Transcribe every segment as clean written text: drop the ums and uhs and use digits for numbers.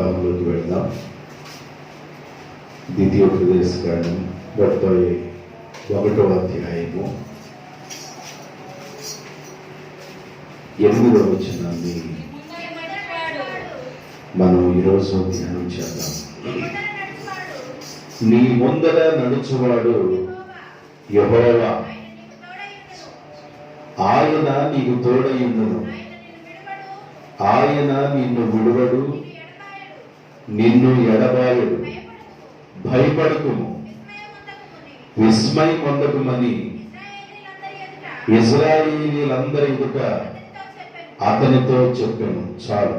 భాగంలోకి వెళ్దాం. ద్వితీయోపదేశకాండం 31వ అధ్యాయము 8వ వచనాన్ని మనం ఈరోజు ధ్యానం చేద్దాం. నీ ముందర నడుచువాడు యెహోవా, ఆయన నీకు తోడయుండును, ఆయన నిన్ను విడువడు, నిన్ను ఎడబాయడు. భయపడకుము, విస్మయం పొందకుమని ఇశ్రాయేలీయులందరి ఎదుట అతనితో చెప్పాను. చాలు.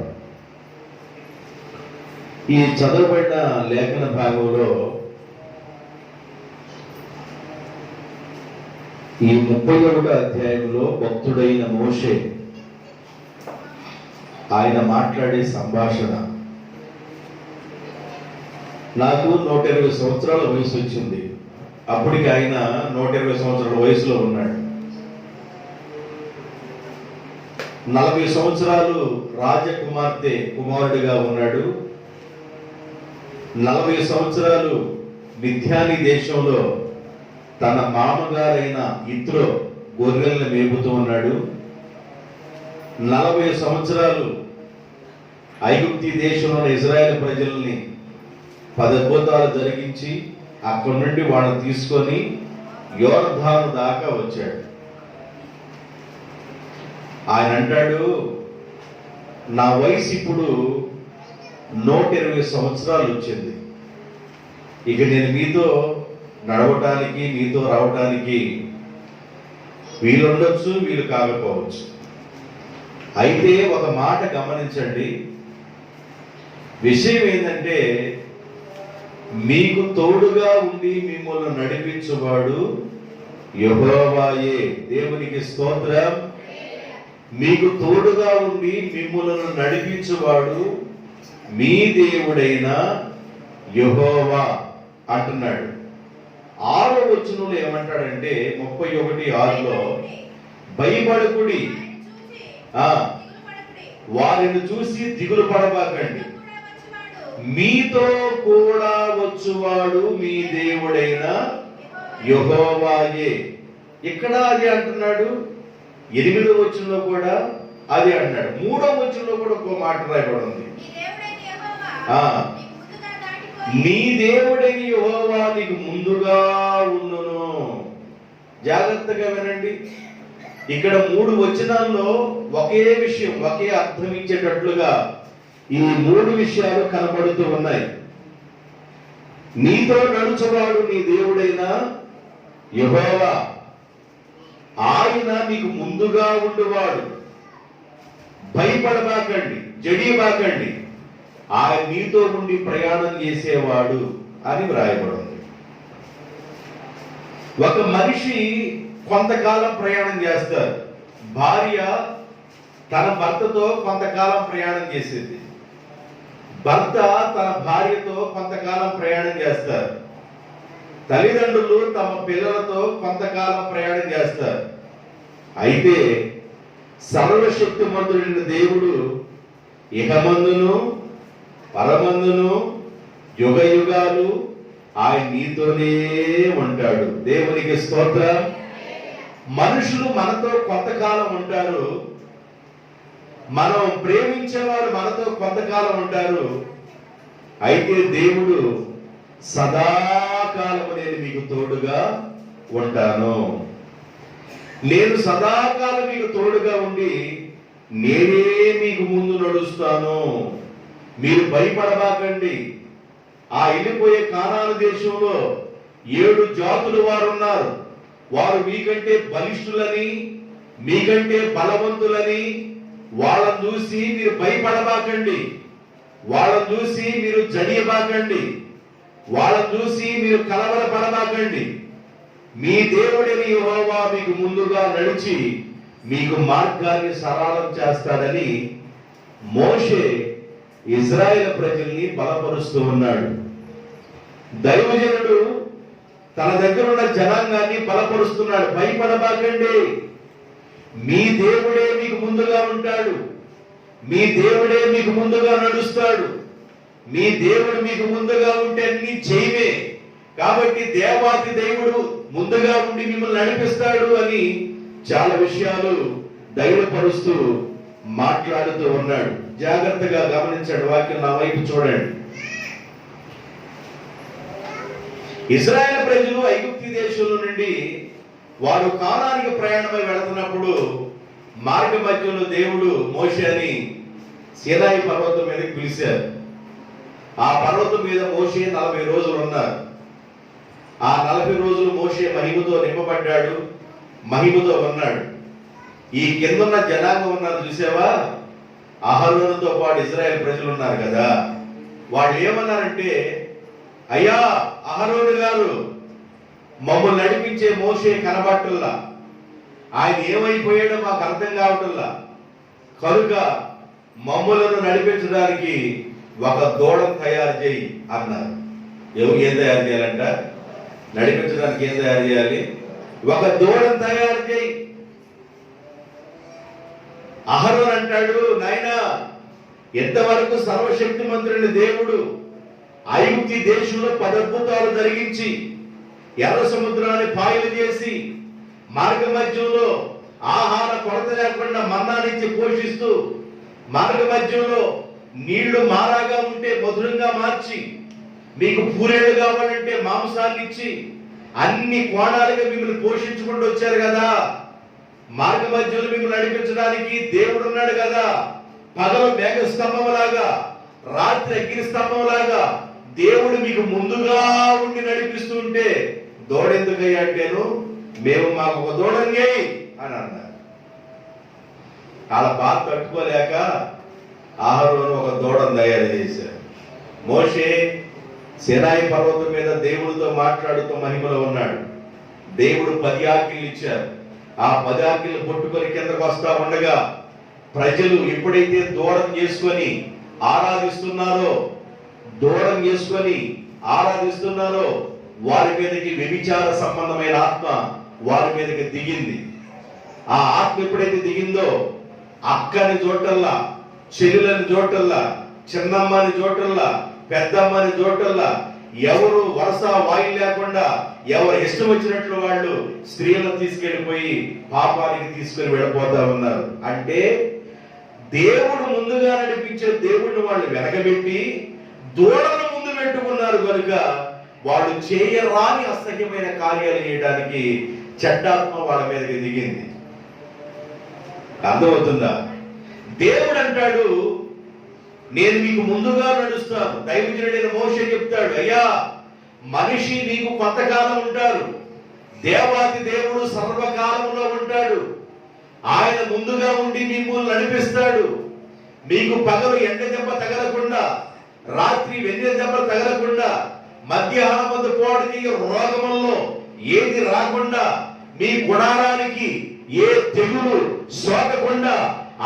ఈ చదవబడిన లేఖన భాగంలో ఈ 31వ అధ్యాయంలో భక్తుడైన మోషే ఆయన మాట్లాడే సంభాషణ. నాకు 120 సంవత్సరాల వయసు వచ్చింది. అప్పటికి ఆయన 120 సంవత్సరాల వయసులో ఉన్నాడు. 40 సంవత్సరాలు రాజకుమార్తె కుమారుడిగా ఉన్నాడు. 40 సంవత్సరాలు మిథ్యాని దేశంలో తన మామగారైన ఇత్రో గొర్రెలను మేపుతూ ఉన్నాడు. 40 సంవత్సరాలు ఐగుప్తి దేశంలోని ఇజ్రాయెల్ ప్రజల్ని 10 అద్భుతాలు జరిగించి అక్కడి నుండి వాళ్ళని తీసుకొని యోర్దాను దాకా వచ్చాడు. ఆయన అంటాడు, నా వయసు ఇప్పుడు 120 సంవత్సరాలు వచ్చింది. ఇక నేను మీతో నడవటానికి, మీతో రావటానికి వీలుండొచ్చు, వీలు కాకపోవచ్చు. అయితే ఒక మాట గమనించండి. విషయం ఏంటంటే, మీకు తోడుగా ఉండి మిమ్మల్ని నడిపించువాడు యెహోవాయే. దేవునికి స్తోత్రం. మీకు తోడుగా ఉండి మిమ్మల్ని నడిపించువాడు మీ దేవుడైన యెహోవా అంటున్నాడు. 6వ వచనంలో ఏమంటాడంటే 31:6లో, భయపడకుడి, వారిని చూసి దిగులు పడబాకండి, మీతో కూడా వచ్చువాడు మీ దేవుడైన యెహోవాయే. ఇక్కడ అది అంటున్నాడు. 8వ వచనంలో కూడా అది అంటున్నాడు. 3వ వచనంలో కూడా ఒక మాట రాయబడింది, నీ దేవుడైన యెహోవా నీకు ముందుగా ఉన్నను. జాగ్రత్తగా వినండి. ఇక్కడ 3 వచనాల్లో ఒకే విషయం, ఒకే అర్థం ఇచ్చేటట్లుగా ఈ 3 విషయాలు కనబడుతూ ఉన్నాయి. నీతో నడుచువాడు నీ దేవుడైన యెహోవా, ఆయన నీకు ముందుగా ఉండువాడు. భయపడబాకండి, జడియబాకండి, ఆయన నీతో ఉండి ప్రయాణం చేసేవాడు అని వ్రాయబడింది. ఒక మనిషి కొంతకాలం ప్రయాణం చేస్తారు. భార్య తన భర్తతో కొంతకాలం ప్రయాణం చేసేది. భర్త తన భార్యతో కొంతకాలం ప్రయాణం చేస్తారు. తల్లిదండ్రులు తమ పిల్లలతో కొంతకాలం ప్రయాణం చేస్తారు. అయితే సర్వశక్తిమంతుడైన దేవుడు ఇహమందును పరమందును యుగ యుగాలు ఆయన నీతోనే ఉంటాడు. దేవునికి స్తోత్రం. మనుషులు మనతో కొంతకాలం ఉంటారు, మనం ప్రేమించేవారు మనతో కొంతకాలం ఉంటారు. అయితే దేవుడు సదాకాలం నేను మీకు తోడుగా ఉంటాను, నేను సదాకాలం మీకు తోడుగా ఉండి నేనే మీకు ముందు నడుస్తాను, మీరు భయపడబాకండి. ఆ వెళ్ళిపోయే కానాను దేశంలో 7 జాతుల వారు ఉన్నారు. వారు మీకంటే బలిష్ఠులని, మీకంటే బలవంతులని. వాళ్ళని చూసి మీరు భయపడబాకండి, వాళ్ళని చూసి మీరు జడియబాకండి, వాళ్ళని చూసి మీరు కలవరపడబాకండి. మీ దేవుడైన యెహోవా మీకు ముందుగా నడిచి మీకు మార్గాన్ని సరళం చేస్తాడని మోషే ఇజ్రాయేల్ ప్రజల్ని బలపరుస్తూ ఉన్నాడు. దైవజనుడు తన దగ్గర ఉన్న జనాంగాన్ని బలపరుస్తున్నాడు. భయపడబాకండి, మీ దేవుడే మీకు ముందుగా ఉంటాడు, మీ దేవుడే మీకు ముందుగా నడుస్తాడు. మీ దేవుడు మీకు ముందుగా ఉంటే అన్ని చేయమే, కాబట్టి దేవాతి దేవుడు ముందుగా ఉండి మిమ్మల్ని నడిపిస్తాడు అని చాలా విషయాలు ధైర్యపరుస్తూ మాట్లాడుతూ ఉన్నాడు. జాగ్రత్తగా గమనించండి, వాక్యం నా వైపు చూడండి. ఇశ్రాయేలు ప్రజలు ఐగుప్తు దేశంలో నుండి వారు కానానికి ప్రయాణమై వెళుతున్నప్పుడు మార్గ మధ్యలో దేవుడు మోషేని సీనాయి పర్వతం మీదకి పిలిచారు. ఆ పర్వతం మీద మోషే 40 రోజులు ఉన్నారు. ఆ 40 రోజులు మోషే మహిమతో నింపబడ్డాడు, మహిమతో ఉన్నాడు. ఈ కిందున్న జనాంగం ఉన్నారు చూసావా, అహరోనుతో పాటు ఇశ్రాయేలు ప్రజలు ఉన్నారు కదా, వాళ్ళు ఏమన్నారంటే, అయ్యా అహరోను గారు, మమ్మల్ని నడిపించే మోషే కనబట్టల్లా, ఆయన ఏమైపోయాడో మాకు అర్థం కావటల్లా, కనుక మమ్మలను నడిపించడానికి ఒక దూడను తయారు చేయి అన్నారు. ఏం తయారు చేయాలంట? నడిపించడానికి ఏం తయారు చేయాలి? ఒక దూడను తయారు చేయి. అహరోను అంటాడు, నాయనా ఎంతవరకు సర్వశక్తి మంత్రుని దేవుడు ఐగుప్తు దేశంలో 10 అద్భుతాలు జరిగించి ఎర్ర సముద్రాన్ని పాయలు చేసి మార్గ మధ్యంలో ఆహార కొరత లేకుండా మన్నానిచ్చి పోషిస్తూ మార్గ మధ్యంలో నీళ్లు మారాగా ఉంటే మధురంగా మార్చి మీకు పూరేళ్లు కావాలంటే మాంసాన్ని ఇచ్చి అన్ని కోణాలుగా మిమ్మల్ని పోషించుకుంటూ వచ్చారు కదా. మార్గ మధ్యలో మిమ్మల్ని నడిపించడానికి దేవుడు ఉన్నాడు కదా. పగలు మేఘ స్తంభం లాగా, రాత్రి అగ్ని స్తంభం లాగా దేవుడు మీకు ముందుగా ఉండి నడిపిస్తుంటే దూడెందుకయ్యా అంటేను, మేము మాకు ఒక దూడని అని అన్నారు. వాళ్ళ బాధ తట్టుకోలేక అహరోను ఒక దూడను తయారు చేశారు. మోషే సీనాయి పర్వతం మీద దేవుడితో మాట్లాడుతూ మహిమలో ఉన్నాడు. దేవుడు 10 ఆజ్ఞలు ఇచ్చారు. ఆ 10 ఆజ్ఞలు పట్టుకొని కిందకు వస్తా ఉండగా ప్రజలు ఎప్పుడైతే దూడం చేసుకొని ఆరాధిస్తున్నారో వారి మీదకి వ్యభిచార సంబంధమైన ఆత్మ వారి మీదకి దిగింది. ఆ ఆత్మ ఎప్పుడైతే దిగిందో అక్కని చోటల్లా, చెల్లెలని చోటల్లా, చిన్నమ్మని చోటల్లా, పెద్దమ్మని చోటల్లా ఎవరు వరుస వాయి లేకుండా ఎవరు ఇష్టం వచ్చినట్లు వాళ్ళు స్త్రీలను తీసుకెళ్లిపోయి పాపానికి తీసుకొని వెళ్ళిపోతా ఉన్నారు. అంటే దేవుడు ముందుగా నడిపించే దేవుడిని వాళ్ళు వెనకబెట్టి దూడను ముందు పెట్టుకున్నారు కనుక వాళ్ళు చేయరాని అసహ్యమైన కార్యాలు చేయడానికి చెడ్డాత్మ వాళ్ళ మీదకి దిగింది. అర్థమవుతుందా? దేవుడు అంటాడు, నేను మీకు ముందుగా నడుస్తాను. దైవజనుడైన మోషే చెప్తాడు, అయ్యా మనిషి నీకు కొంతకాలం ఉంటారు, దేవాది దేవుడు సర్వకాలంలో ఉంటాడు. ఆయన ముందుగా ఉండి మిమ్మల్ని నడిపిస్తాడు. మీకు పగలు ఎండ దెబ్బ తగలకుండా, రాత్రి వెన్నెల దెబ్బ తగలకుండా, మధ్యాహ్నం వద్ద పోవడానికి రోగముల్లో ఏది రాకుండా, మీ గుడారానికి ఏ తెగులు సోకకుండా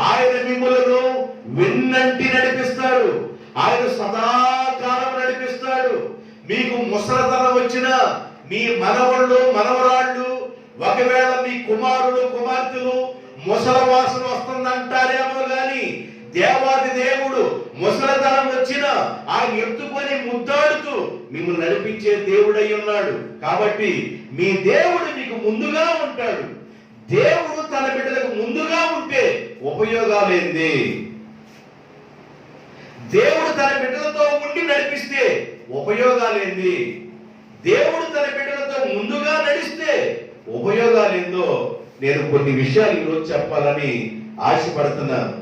ఆయన మిమ్మలను వెన్నంటి నడిపిస్తాడు. ఆయన సదాకాలం నడిపిస్తాడు. మీకు ముసలతనం వచ్చినా మీ మనవళ్ళు మనవరాళ్ళు, ఒకవేళ మీ కుమారులు కుమార్తెలు ముసల వాసన వస్తుందంటారేమో గాని దేవాది దేవుడు ముసలతనం వచ్చినా ఆయన ఎత్తుకొని ముద్దాడుతూ మిమ్మల్ని నడిపించే దేవుడై ఉన్నాడు. కాబట్టి మీ దేవుడు మీకు ముందుగా ఉంటాడు. దేవుడు తన బిడ్డలకు ముందుగా ఉంటే ఉపయోగాలేంది? దేవుడు తన బిడ్డలతో ఉండి నడిపిస్తే ఉపయోగాలేంది? దేవుడు తన బిడ్డలతో ముందుగా నడిస్తే ఉపయోగాలేందో నేను కొన్ని విషయాలు ఈరోజు చెప్పాలని ఆశపడుతున్నాను.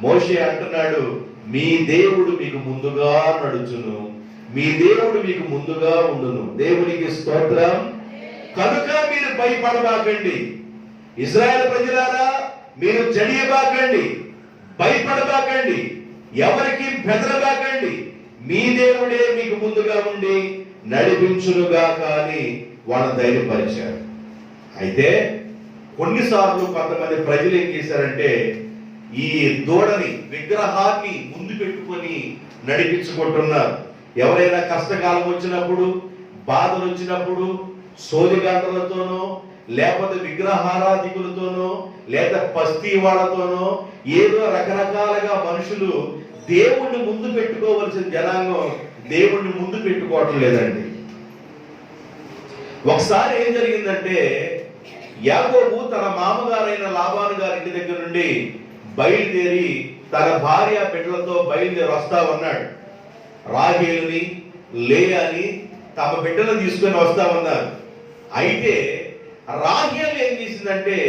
మోషే అంటున్నాడు, మీ దేవుడు మీకు ముందుగా నడుచును, మీ దేవుడు మీకు ముందుగా ఉండును. దేవునికి స్తోత్రం. కనుక మీరు భయపడబాకండి. ఇశ్రాయేలు ప్రజలారా, మీరు జడియబాకండి, భయపడబాకండి, ఎవరికి బెదరబాకండి. మీ దేవుడే మీకు ముందుగా ఉండి నడిపించునుగా కానీ వాళ్ళ ధైర్యపరిచారు. అయితే కొన్నిసార్లు కొంతమంది ప్రజలు ఏం చేశారంటే ఈ దూడని, విగ్రహాన్ని ముందు పెట్టుకొని నడిపించుకుంటున్నారు. ఎవరైనా కష్టకాలం వచ్చినప్పుడు, బాధలు వచ్చినప్పుడు సోదిగాండ్రలతోనో లేకపోతే విగ్రహారాధికులతోనో లేదా పస్తీ వాళ్ళతోనో ఏదో రకరకాలుగా మనుషులు దేవుణ్ణి ముందు పెట్టుకోవలసిన జనాంగం దేవుణ్ణి ముందు పెట్టుకోవటం లేదండి. ఒకసారి ఏం జరిగిందంటే, యాకోబు తన మామగారైన లాబాను గారి ఇంటి దగ్గర నుండి బయలుదేరి తన భార్య బిడ్డలతో బయలుదేరి వస్తా ఉన్నాడు. రాహేలుని లేయాని తమ బిడ్డలను తీసుకొని వస్తా ఉన్నారు. అయితే రాహేలు ఏం చేసిందంటే,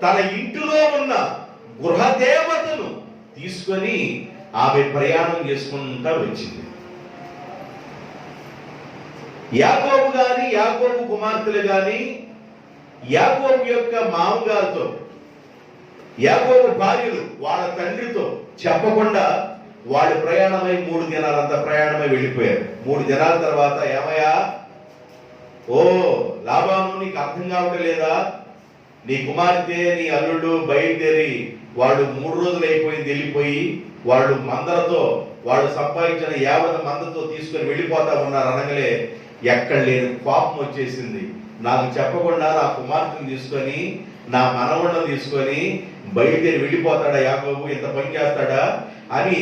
తన ఇంటిలో ఉన్న గృహదేవతను తీసుకొని ఆమె ప్రయాణం చేసుకుంటా వచ్చింది. యాకోబు గాని యాకోబు కుమార్తెలు గాని యాకోబు యొక్క మామగారితో, యాకోబు భార్యలు వాళ్ళ తండ్రితో చెప్పకుండా వాళ్ళు ప్రయాణమై 3 దినాలంతా ప్రయాణమై వెళ్ళిపోయారు. 3 దినాల తర్వాత, ఏమయ్యా ఓ లాబాను, నీకు అర్థం కావటం లేదా? నీ కుమార్తె నీ అల్లుడు బయలుదేరి వాళ్ళు 3 రోజులు అయిపోయింది వెళ్ళిపోయి, వాళ్ళు మందలతో, వాళ్ళు సంపాదించిన 50 మందతో తీసుకొని వెళ్ళిపోతా ఉన్నారు అనగలే ఎక్కడ లేని కోపం వచ్చేసింది. నాకు చెప్పకుండా నా కుమార్తెను తీసుకొని నా మనవళ్ళను తీసుకొని బయలుదేరి వెళ్ళిపోతాడా యాకోబు? ఎంత పని చేస్తాడా అని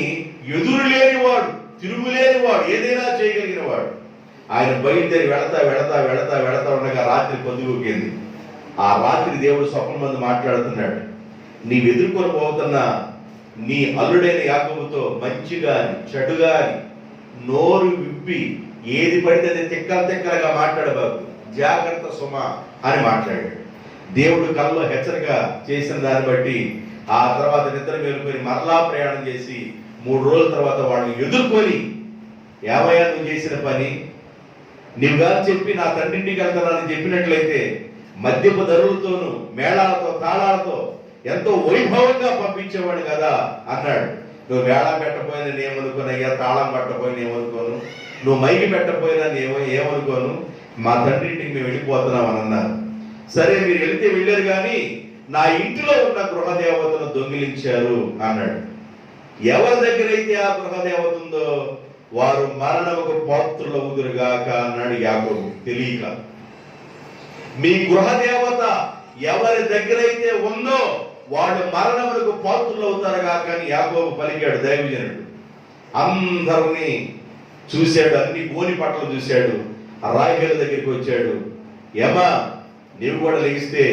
ఎదురు లేనివాడు, తిరుగులేనివాడు, ఏదైనా చేయగలిగిన వాడు. ఆయన బయలుదేరి వెళతా వెళతా వెళతా వెళతా ఉండగా రాత్రి పొద్దుగూకింది. ఆ రాత్రి దేవుడు స్వప్నం మంది మాట్లాడుతున్నాడు. నీవు ఎదుర్కొని పోతున్న నీ అల్లుడైన యాకోబుతో మంచిగా చెడుగా నోరు విప్పి ఏది పడితే అది తిక్కలుగా మాట్లాడబాకు, జాగ్రత్త సుమ అని మాట్లాడాడు. దేవుడు కల్లో హెచ్చరిక చేసిన దాన్ని బట్టి ఆ తర్వాత నిద్ర మేలుకొని మరలా ప్రయాణం చేసి 3 రోజుల తర్వాత వాళ్ళని ఎదుర్కొని, ఏమయ్యా నువ్వు చేసిన పని? నీవుగా చెప్పి నా తండ్రింటికి వెళ్తానని చెప్పినట్లయితే మద్యపు ధరులతోనూ మేళాలతో తాళాలతో ఎంతో వైభవంగా పంపించేవాడు కదా అన్నాడు. నువ్వు మేళం పెట్టపోయినా నేమనుకోనయ్యా, తాళం పట్టపోయినా ఏమనుకోను, నువ్వు మైకి పెట్టపోయినా ఏమనుకోను, మా తండ్రింటికి మేము వెళ్ళిపోతున్నాం అని అన్నారు. సరే మీరు వెళితే వెళ్ళారు కానీ నా ఇంటిలో ఉన్న గృహదేవతను దొంగిలించారు అన్నాడు. ఎవరి దగ్గర అయితే ఆ గృహదేవత ఉందో వారు మరణముకు పాత్రులవుదురుగాక అన్నాడు యాకోబు తెలియక. మీ గృహదేవత ఎవరి దగ్గర అయితే ఉందో వాళ్ళు మరణములకు పాత్రులు అవుతారుగా కానీ యాకోబు పలికాడు దైవజనుడు. అందరినీ చూశాడు, అన్ని గోని పట్ల చూశాడు. రాహేలు దగ్గరికి వచ్చాడు. ఏమా నీవు కూడా లెగిస్తే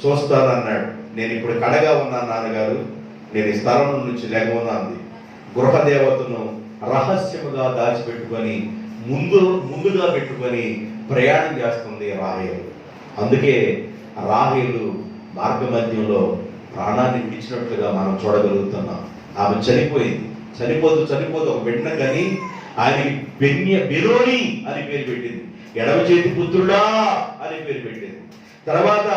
చూస్తానన్నాడు. నేను ఇప్పుడు కడగా ఉన్నాను నాన్నగారు, నేను ఈ స్థలం నుంచి లేకపోన్నాను. గృహదేవతను రహస్యముగా దాచిపెట్టుకొని ముందుగా పెట్టుకొని ప్రయాణం చేస్తుంది రాహేలు. అందుకే రాహేలు మార్గ మధ్యంలో ప్రాణాన్ని విడిచినట్లుగా మనం చూడగలుగుతున్నాం. ఆమె చనిపోతూ ఒక బిడ్డ కానీ ఆయనకి బెనోని అని పేరు పెట్టింది. ఎడమ చేతి పుత్రుడా అని పేరు పెట్టింది. తర్వాత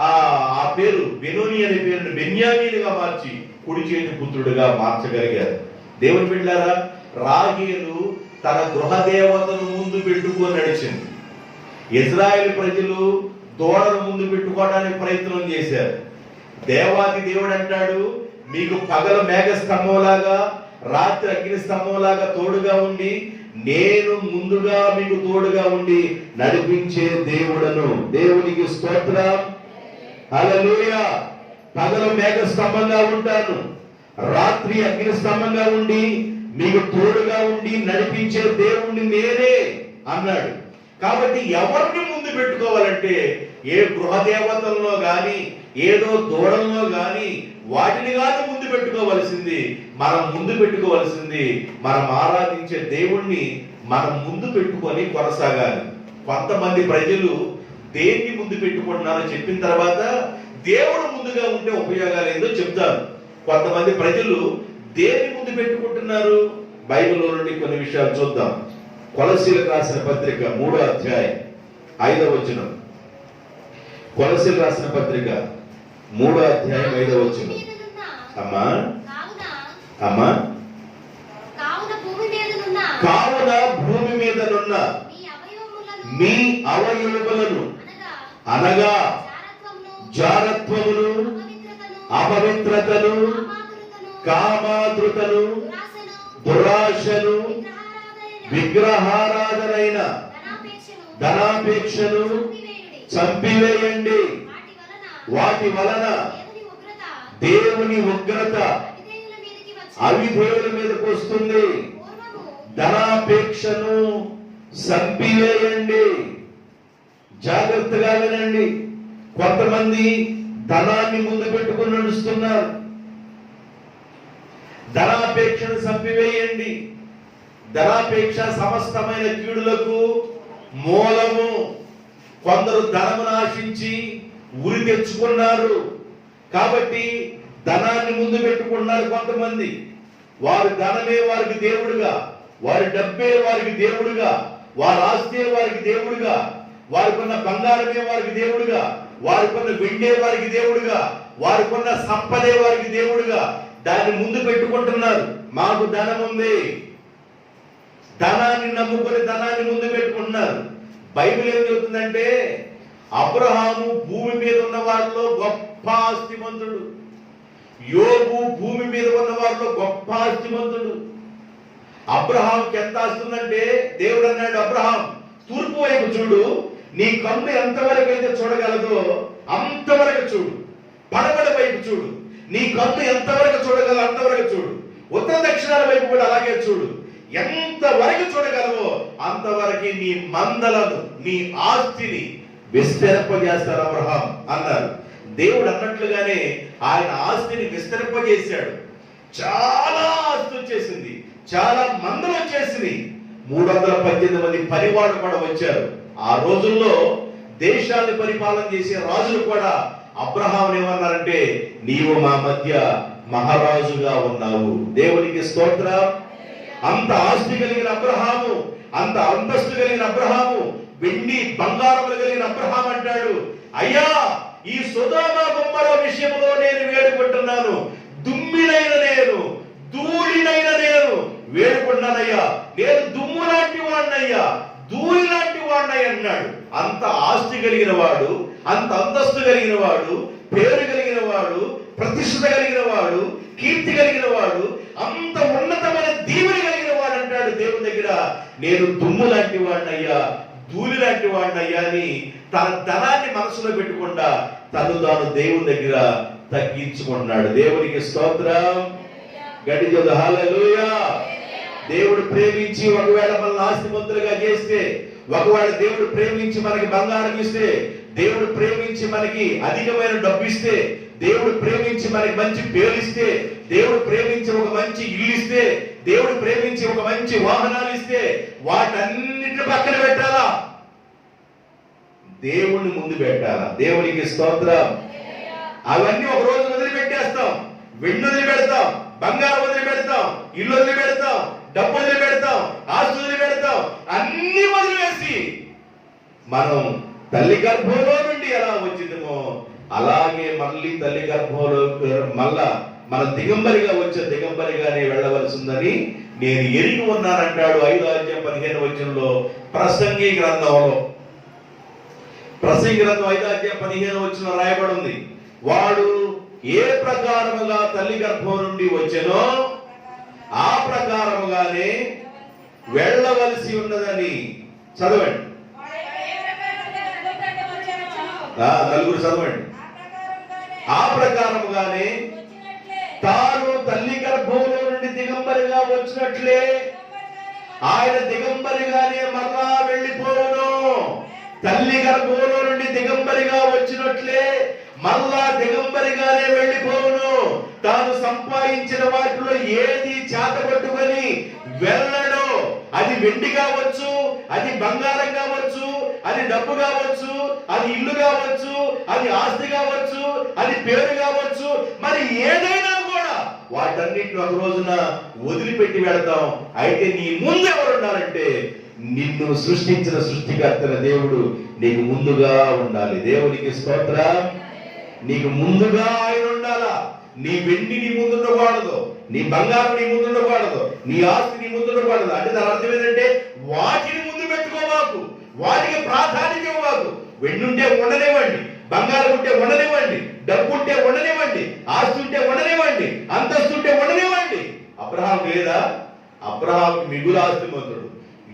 ఆ పేరు బెనోని అనే పేరును బెన్యామీనుగా మార్చి కుడి చేతి పుత్రుడుగా మార్చగలిగారు. దేవుని బిడ్డలారా, రాహేలు తన గృహదేవతను ముందు పెట్టుకొని నడిచింది. ఇజ్రాయేల్ ప్రజలు దూడను ముందు పెట్టుకోవడానికి ప్రయత్నం చేశారు. దేవాది దేవుడు అంటాడు, మీకు పగలు మేఘ స్తంభంలాగా రాత్రి అగ్ని స్తంభంలాగా తోడుగా ఉండి నేను ముందుగా మీకు తోడుగా ఉండి నడిపించే దేవుడను. దేవునికి స్తోత్రం, హల్లెలూయా. పగలు మేఘ స్తంభంగా ఉంటాను, రాత్రి అగ్ని స్తంభంగా ఉండి మీకు తోడుగా ఉండి నడిపించే దేవుణ్ణి నేనే అన్నాడు. కాబట్టి ఎవరిని ముందు పెట్టుకోవాలంటే ఏ గృహదేవతల్లో గాని ఏదో దూడల్లో గాని వాటిని కాదు ముందు పెట్టుకోవలసింది. మనం ముందు పెట్టుకోవలసింది మనం ఆరాధించే దేవుణ్ణి మనం ముందు పెట్టుకొని కొనసాగాలి. కొంతమంది ప్రజలు దేన్ని ముందు పెట్టుకుంటున్నారో చెప్పిన తర్వాత దేవుడు ముందుగా ఉంటే ఉపయోగాలు ఏందో చెప్తారు. కొంతమంది ప్రజలు దేన్ని ముందు పెట్టుకుంటున్నారు? బైబిల్లో నుండి కొన్ని విషయాలు చూద్దాం. కొలసీలకు రాసిన పత్రిక 3వ అధ్యాయం 5వ వచనం. కొలసీలకు రాసిన పత్రిక 3వ అధ్యాయం 5వ వచనం. అమ్మా కావున భూమి మీదనున్న మీ అవయవములను అనగా జారత్వమును, అపవిత్రతను, కామాతృతను, దురాశను, విగ్రహారాధనైన ధనాపేక్షను చంపివేయండి. వాటి వలన దేవుని ఉగ్రత అవిధేయుల మీదకు వస్తుంది. ధనాపేక్షను సంపివేయండి. జాగ్రత్తగా వినండి. కొంతమంది ధనాన్ని ముందు పెట్టుకుని నడుస్తున్నారు. ధనాపేక్షను సంపివేయండి. ధనాపేక్ష సమస్తమైన కీడులకు మూలము. కొందరు ధనమును ఆశించి ఉరి తెచ్చుకున్నారు కాబట్టి ధనాన్ని ముందు పెట్టుకున్నారు. కొంతమంది వారి ధనమే వారికి దేవుడుగా, వారి డబ్బే వారికి దేవుడుగా, వారి ఆస్తే వారికి దేవుడుగా, వారికున్న బంగారమే వారికి దేవుడుగా, వారికున్న వెండే వారికి దేవుడుగా, వారికున్న సంపదే వారికి దేవుడుగా దాన్ని ముందు పెట్టుకుంటున్నారు. మాకు ధనం ఉంది, ధనాన్ని నమ్ముకొని ధనాన్ని ముందు పెట్టుకుంటున్నారు. బైబిల్ ఏం చెబుతుందంటే అబ్రహాము భూమి మీద ఉన్న వారిలో గొప్ప ఆస్తిమంతుడు, యోబు భూమి మీద ఉన్న వారిలో గొప్ప ఆస్తిమంతుడు. అబ్రహాంకి ఎంత ఆస్తుందంటే దేవుడు అన్నాడు, అబ్రహాం తూర్పు వైపు చూడు, నీ కన్ను ఎంతవరకు అయితే చూడగలదో అంతవరకు చూడు. పడమర వైపు చూడు, నీ కన్ను ఎంతవరకు చూడగలదో అంతవరకు చూడు. ఉత్తర దక్షిణాల వైపు కూడా అలాగే చూడు. ఎంతవరకు చూడగలవో అంతవరకు నీ మందలను, నీ ఆస్తిని విస్తరింపజేస్తారు అబ్రహాం అన్నారు. దేవుడు అన్నట్లుగానే ఆయన ఆస్తిని విస్తరింపజేశాడు. చాలా ఆస్తి వచ్చేసింది, చాలా మందలు వచ్చేసింది. 318 మంది పనివాళ్ళు కూడా వచ్చారు. ఆ రోజుల్లో దేశాన్ని పరిపాలన చేసే రాజులు కూడా అబ్రహాం ఏమన్నారంటే, నీవు మా మధ్య మహారాజుగా ఉన్నావు. దేవునికి స్తోత్రం. అంత ఆస్తి కలిగిన అబ్రహాము, అంత అంతస్తు కలిగిన అబ్రహాము, వెండి బంగారములు కలిగిన అబ్రహాం అంటాడు, అయ్యా ఈ సొదొమ గొమొర్రా విషయంలో నేను వేడుకుంటున్నాను, దుమ్మినైన నేను, ధూళినైన నేను వేడుకుంటున్నానయ్యా, నేను దుమ్ము లాంటి వాడినయ్యా, ధూళి లాంటి వాడినయ్య అన్నాడు. అంత ఆస్తి కలిగిన వాడు, అంత అంతస్తు కలిగిన వాడు, పేరు కలిగిన వాడు, ప్రతిష్ఠ కలిగిన వాడు, కీర్తి కలిగిన వాడు, అంత ఉన్నతమైన దీవెన కలిగిన వాడు అంటాడు దేవుని దగ్గర, నేను దుమ్ము లాంటి వాడినయ్యా, ధూళి లాంటి వాడినయ్యా అని తన ధనాన్ని మనసులో పెట్టుకుండా తను తాను దేవుని దగ్గర తగ్గించుకున్నాడు. దేవునికి స్తోత్రం. గట్టిగా హల్లెలూయా. దేవుడు ప్రేమించి ఒకవేళ మనల్ని ఆస్తిమంతులుగా చేస్తే, ఒకవేళ దేవుడు ప్రేమించి మనకి బంగారం ఇస్తే, దేవుడు ప్రేమించి మనకి అధికమైన డబ్బు ఇస్తే, దేవుడు ప్రేమించి మనకి మంచి పేరు ఇస్తే, దేవుడు ప్రేమించి ఒక మంచి ఇల్లు ఇస్తే, దేవుడు ప్రేమించి ఒక మంచి వాహనాలు ఇస్తే, వాటన్నిటిని పక్కన పెట్టాలా, దేవుణ్ణి ముందు పెట్టాలా. దేవునికి స్తోత్రం. అవన్నీ ఒక రోజు వదిలిపెట్టేస్తాం. వెండి వదిలిపెడతాం, బంగారం వదిలిపెడతాం, ఇల్లు వదిలిపెడతాం, డబ్బు వదిలిపెడతాం, ఆస్తి వదిలిపెడతాం, అన్ని వదిలివేసి మనం తల్లి గర్భంలో నుండి ఎలా వచ్చిందేమో అలాగే మళ్ళీ తల్లి గర్భంలో మళ్ళా మన దిగంబరిగా వచ్చే దిగంబరిగానే వెళ్ళవలసిందని నేను ఎరిగి ఉన్నానంటాడు. 5:15 ప్రసంగి గ్రంథంలో. ప్రసంగి గ్రంథం 5:15 రాయబడి ఉంది, వాడు ఏ ప్రకారముగా తల్లి గర్భం నుండి వచ్చెనో ఆ ప్రకారముగానే వెళ్ళవలసి ఉన్నదని. చదవండి, నలుగురు చదవండి. ఆ ప్రకారముగానే తాను తల్లి గర్భంలో నుండి దిగంబరిగా వచ్చినట్లే ఆయన దిగంబరిగానే మరలా వెళ్ళిపోవును. తల్లి గర్భంలో నుండి దిగంబరిగా వచ్చినట్లే మరలా దిగంబరిగానే వెళ్ళిపోవును. తాను సంపాదించిన వాటిలో ఏది చేతబట్టుకొని వెళ్ళడో, అది వెండి కావచ్చు, అది బంగారం కావచ్చు, అది డబ్బు కావచ్చు, అది ఇల్లు కావచ్చు, అది ఆస్తి కావచ్చు, అది పేరు కావచ్చు, మరి ఏదైనా కూడా వాటన్నిటిని ఒక రోజున వదిలిపెట్టి వెళతాం. అయితే నీ ముందు ఎవరు ఉండాలంటే నిన్ను సృష్టించిన సృష్టికర్తన దేవుడు నీకు ముందుగా ఉండాలి. దేవునికి స్తోత్రం. నీకు ముందుగా ఆయన ఉండాలా. నీ వెండి నీ ముందు ఉండకూడదు, నీ బంగారం నీ ముందు ఉండకూడదు, నీ ఆస్తి నీ ముందు ఉండకూడదు. అంటే దాని అర్థం ఏంటంటే వాటిని ముందు పెట్టుకోవాకు, వాటికి ప్రాధాన్యత ఇవ్వకు. వెండి ఉంటే ఉండనివ్వండి, బంగారం ఉంటే ఉండనివ్వండి, డబ్బు ఉంటే ఉండనివ్వండి, ఆస్తి ఉంటే ఉండనివ్వండి, అంతస్తు ఉంటే ఉండనివ్వండి. అబ్రహాం లేదా? అబ్రహాం మిగులు ఆస్తిమంతుడు.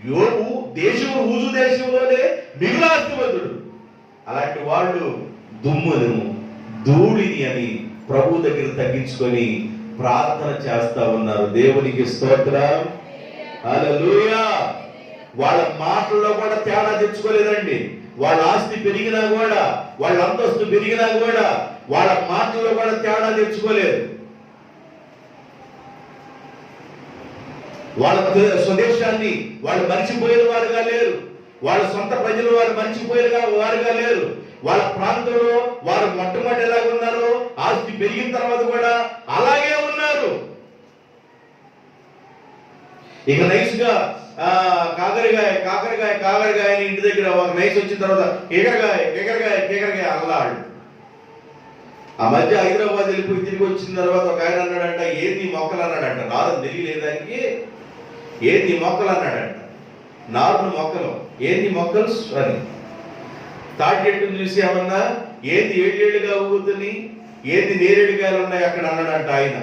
యోబు దేశము ఊజు దేశంలోనే మిగులు ఆస్తిమంతుడు. అలాంటి వాళ్ళు దుమ్మును ధూళిని అని ప్రభు దగ్గర తగ్గించుకొని ప్రార్థన చేస్తా ఉన్నారు. దేవునికి స్తోత్రం. హల్లెలూయా. వాళ్ళ మాటల్లో కూడా తేడా తెచ్చుకోలేదండి. వాళ్ళ ఆస్తి పెరిగినా కూడా, వాళ్ళ అంతస్తు పెరిగినా కూడా వాళ్ళ మాటల్లో కూడా తేడా తెచ్చుకోలేదు. వాళ్ళ స్వదేశాన్ని వాళ్ళు మర్చిపోయిన వారుగా లేరు. వాళ్ళ సొంత ప్రజలు వారు మర్చిపోయిన వారుగా లేరు. వాళ్ళ ప్రాంతంలో వారు మొట్టమొదటి ఎలాగ ఉన్నారో ఆస్తి పెరిగిన తర్వాత కూడా అలాగే ఉన్నారు. ఇక నైస్ గా కాకరకాయ ఇంటి దగ్గర ఒక నైస్ వచ్చిన తర్వాత కేకరకాయ అల్లాడు. ఆ మధ్య హైదరాబాద్ వెళ్ళిపోయి తిరిగి వచ్చిన తర్వాత ఒక ఆయన అన్నాడంట, ఏంది మొక్కలు అన్నాడంట. నారు తెలియలేదానికి ఏంది మొక్కలు అన్నాడంట. నారును మొక్కలు ఏంది మొక్కలు అని. తాటి చెట్టును చూసి ఏమన్నా ఏంది ఏళ్ళేళ్ళుగా ఊగుతుంది, ఏంది నేరేడుకాయలు ఉన్నాయి అక్కడ అన్నాడంట ఆయన.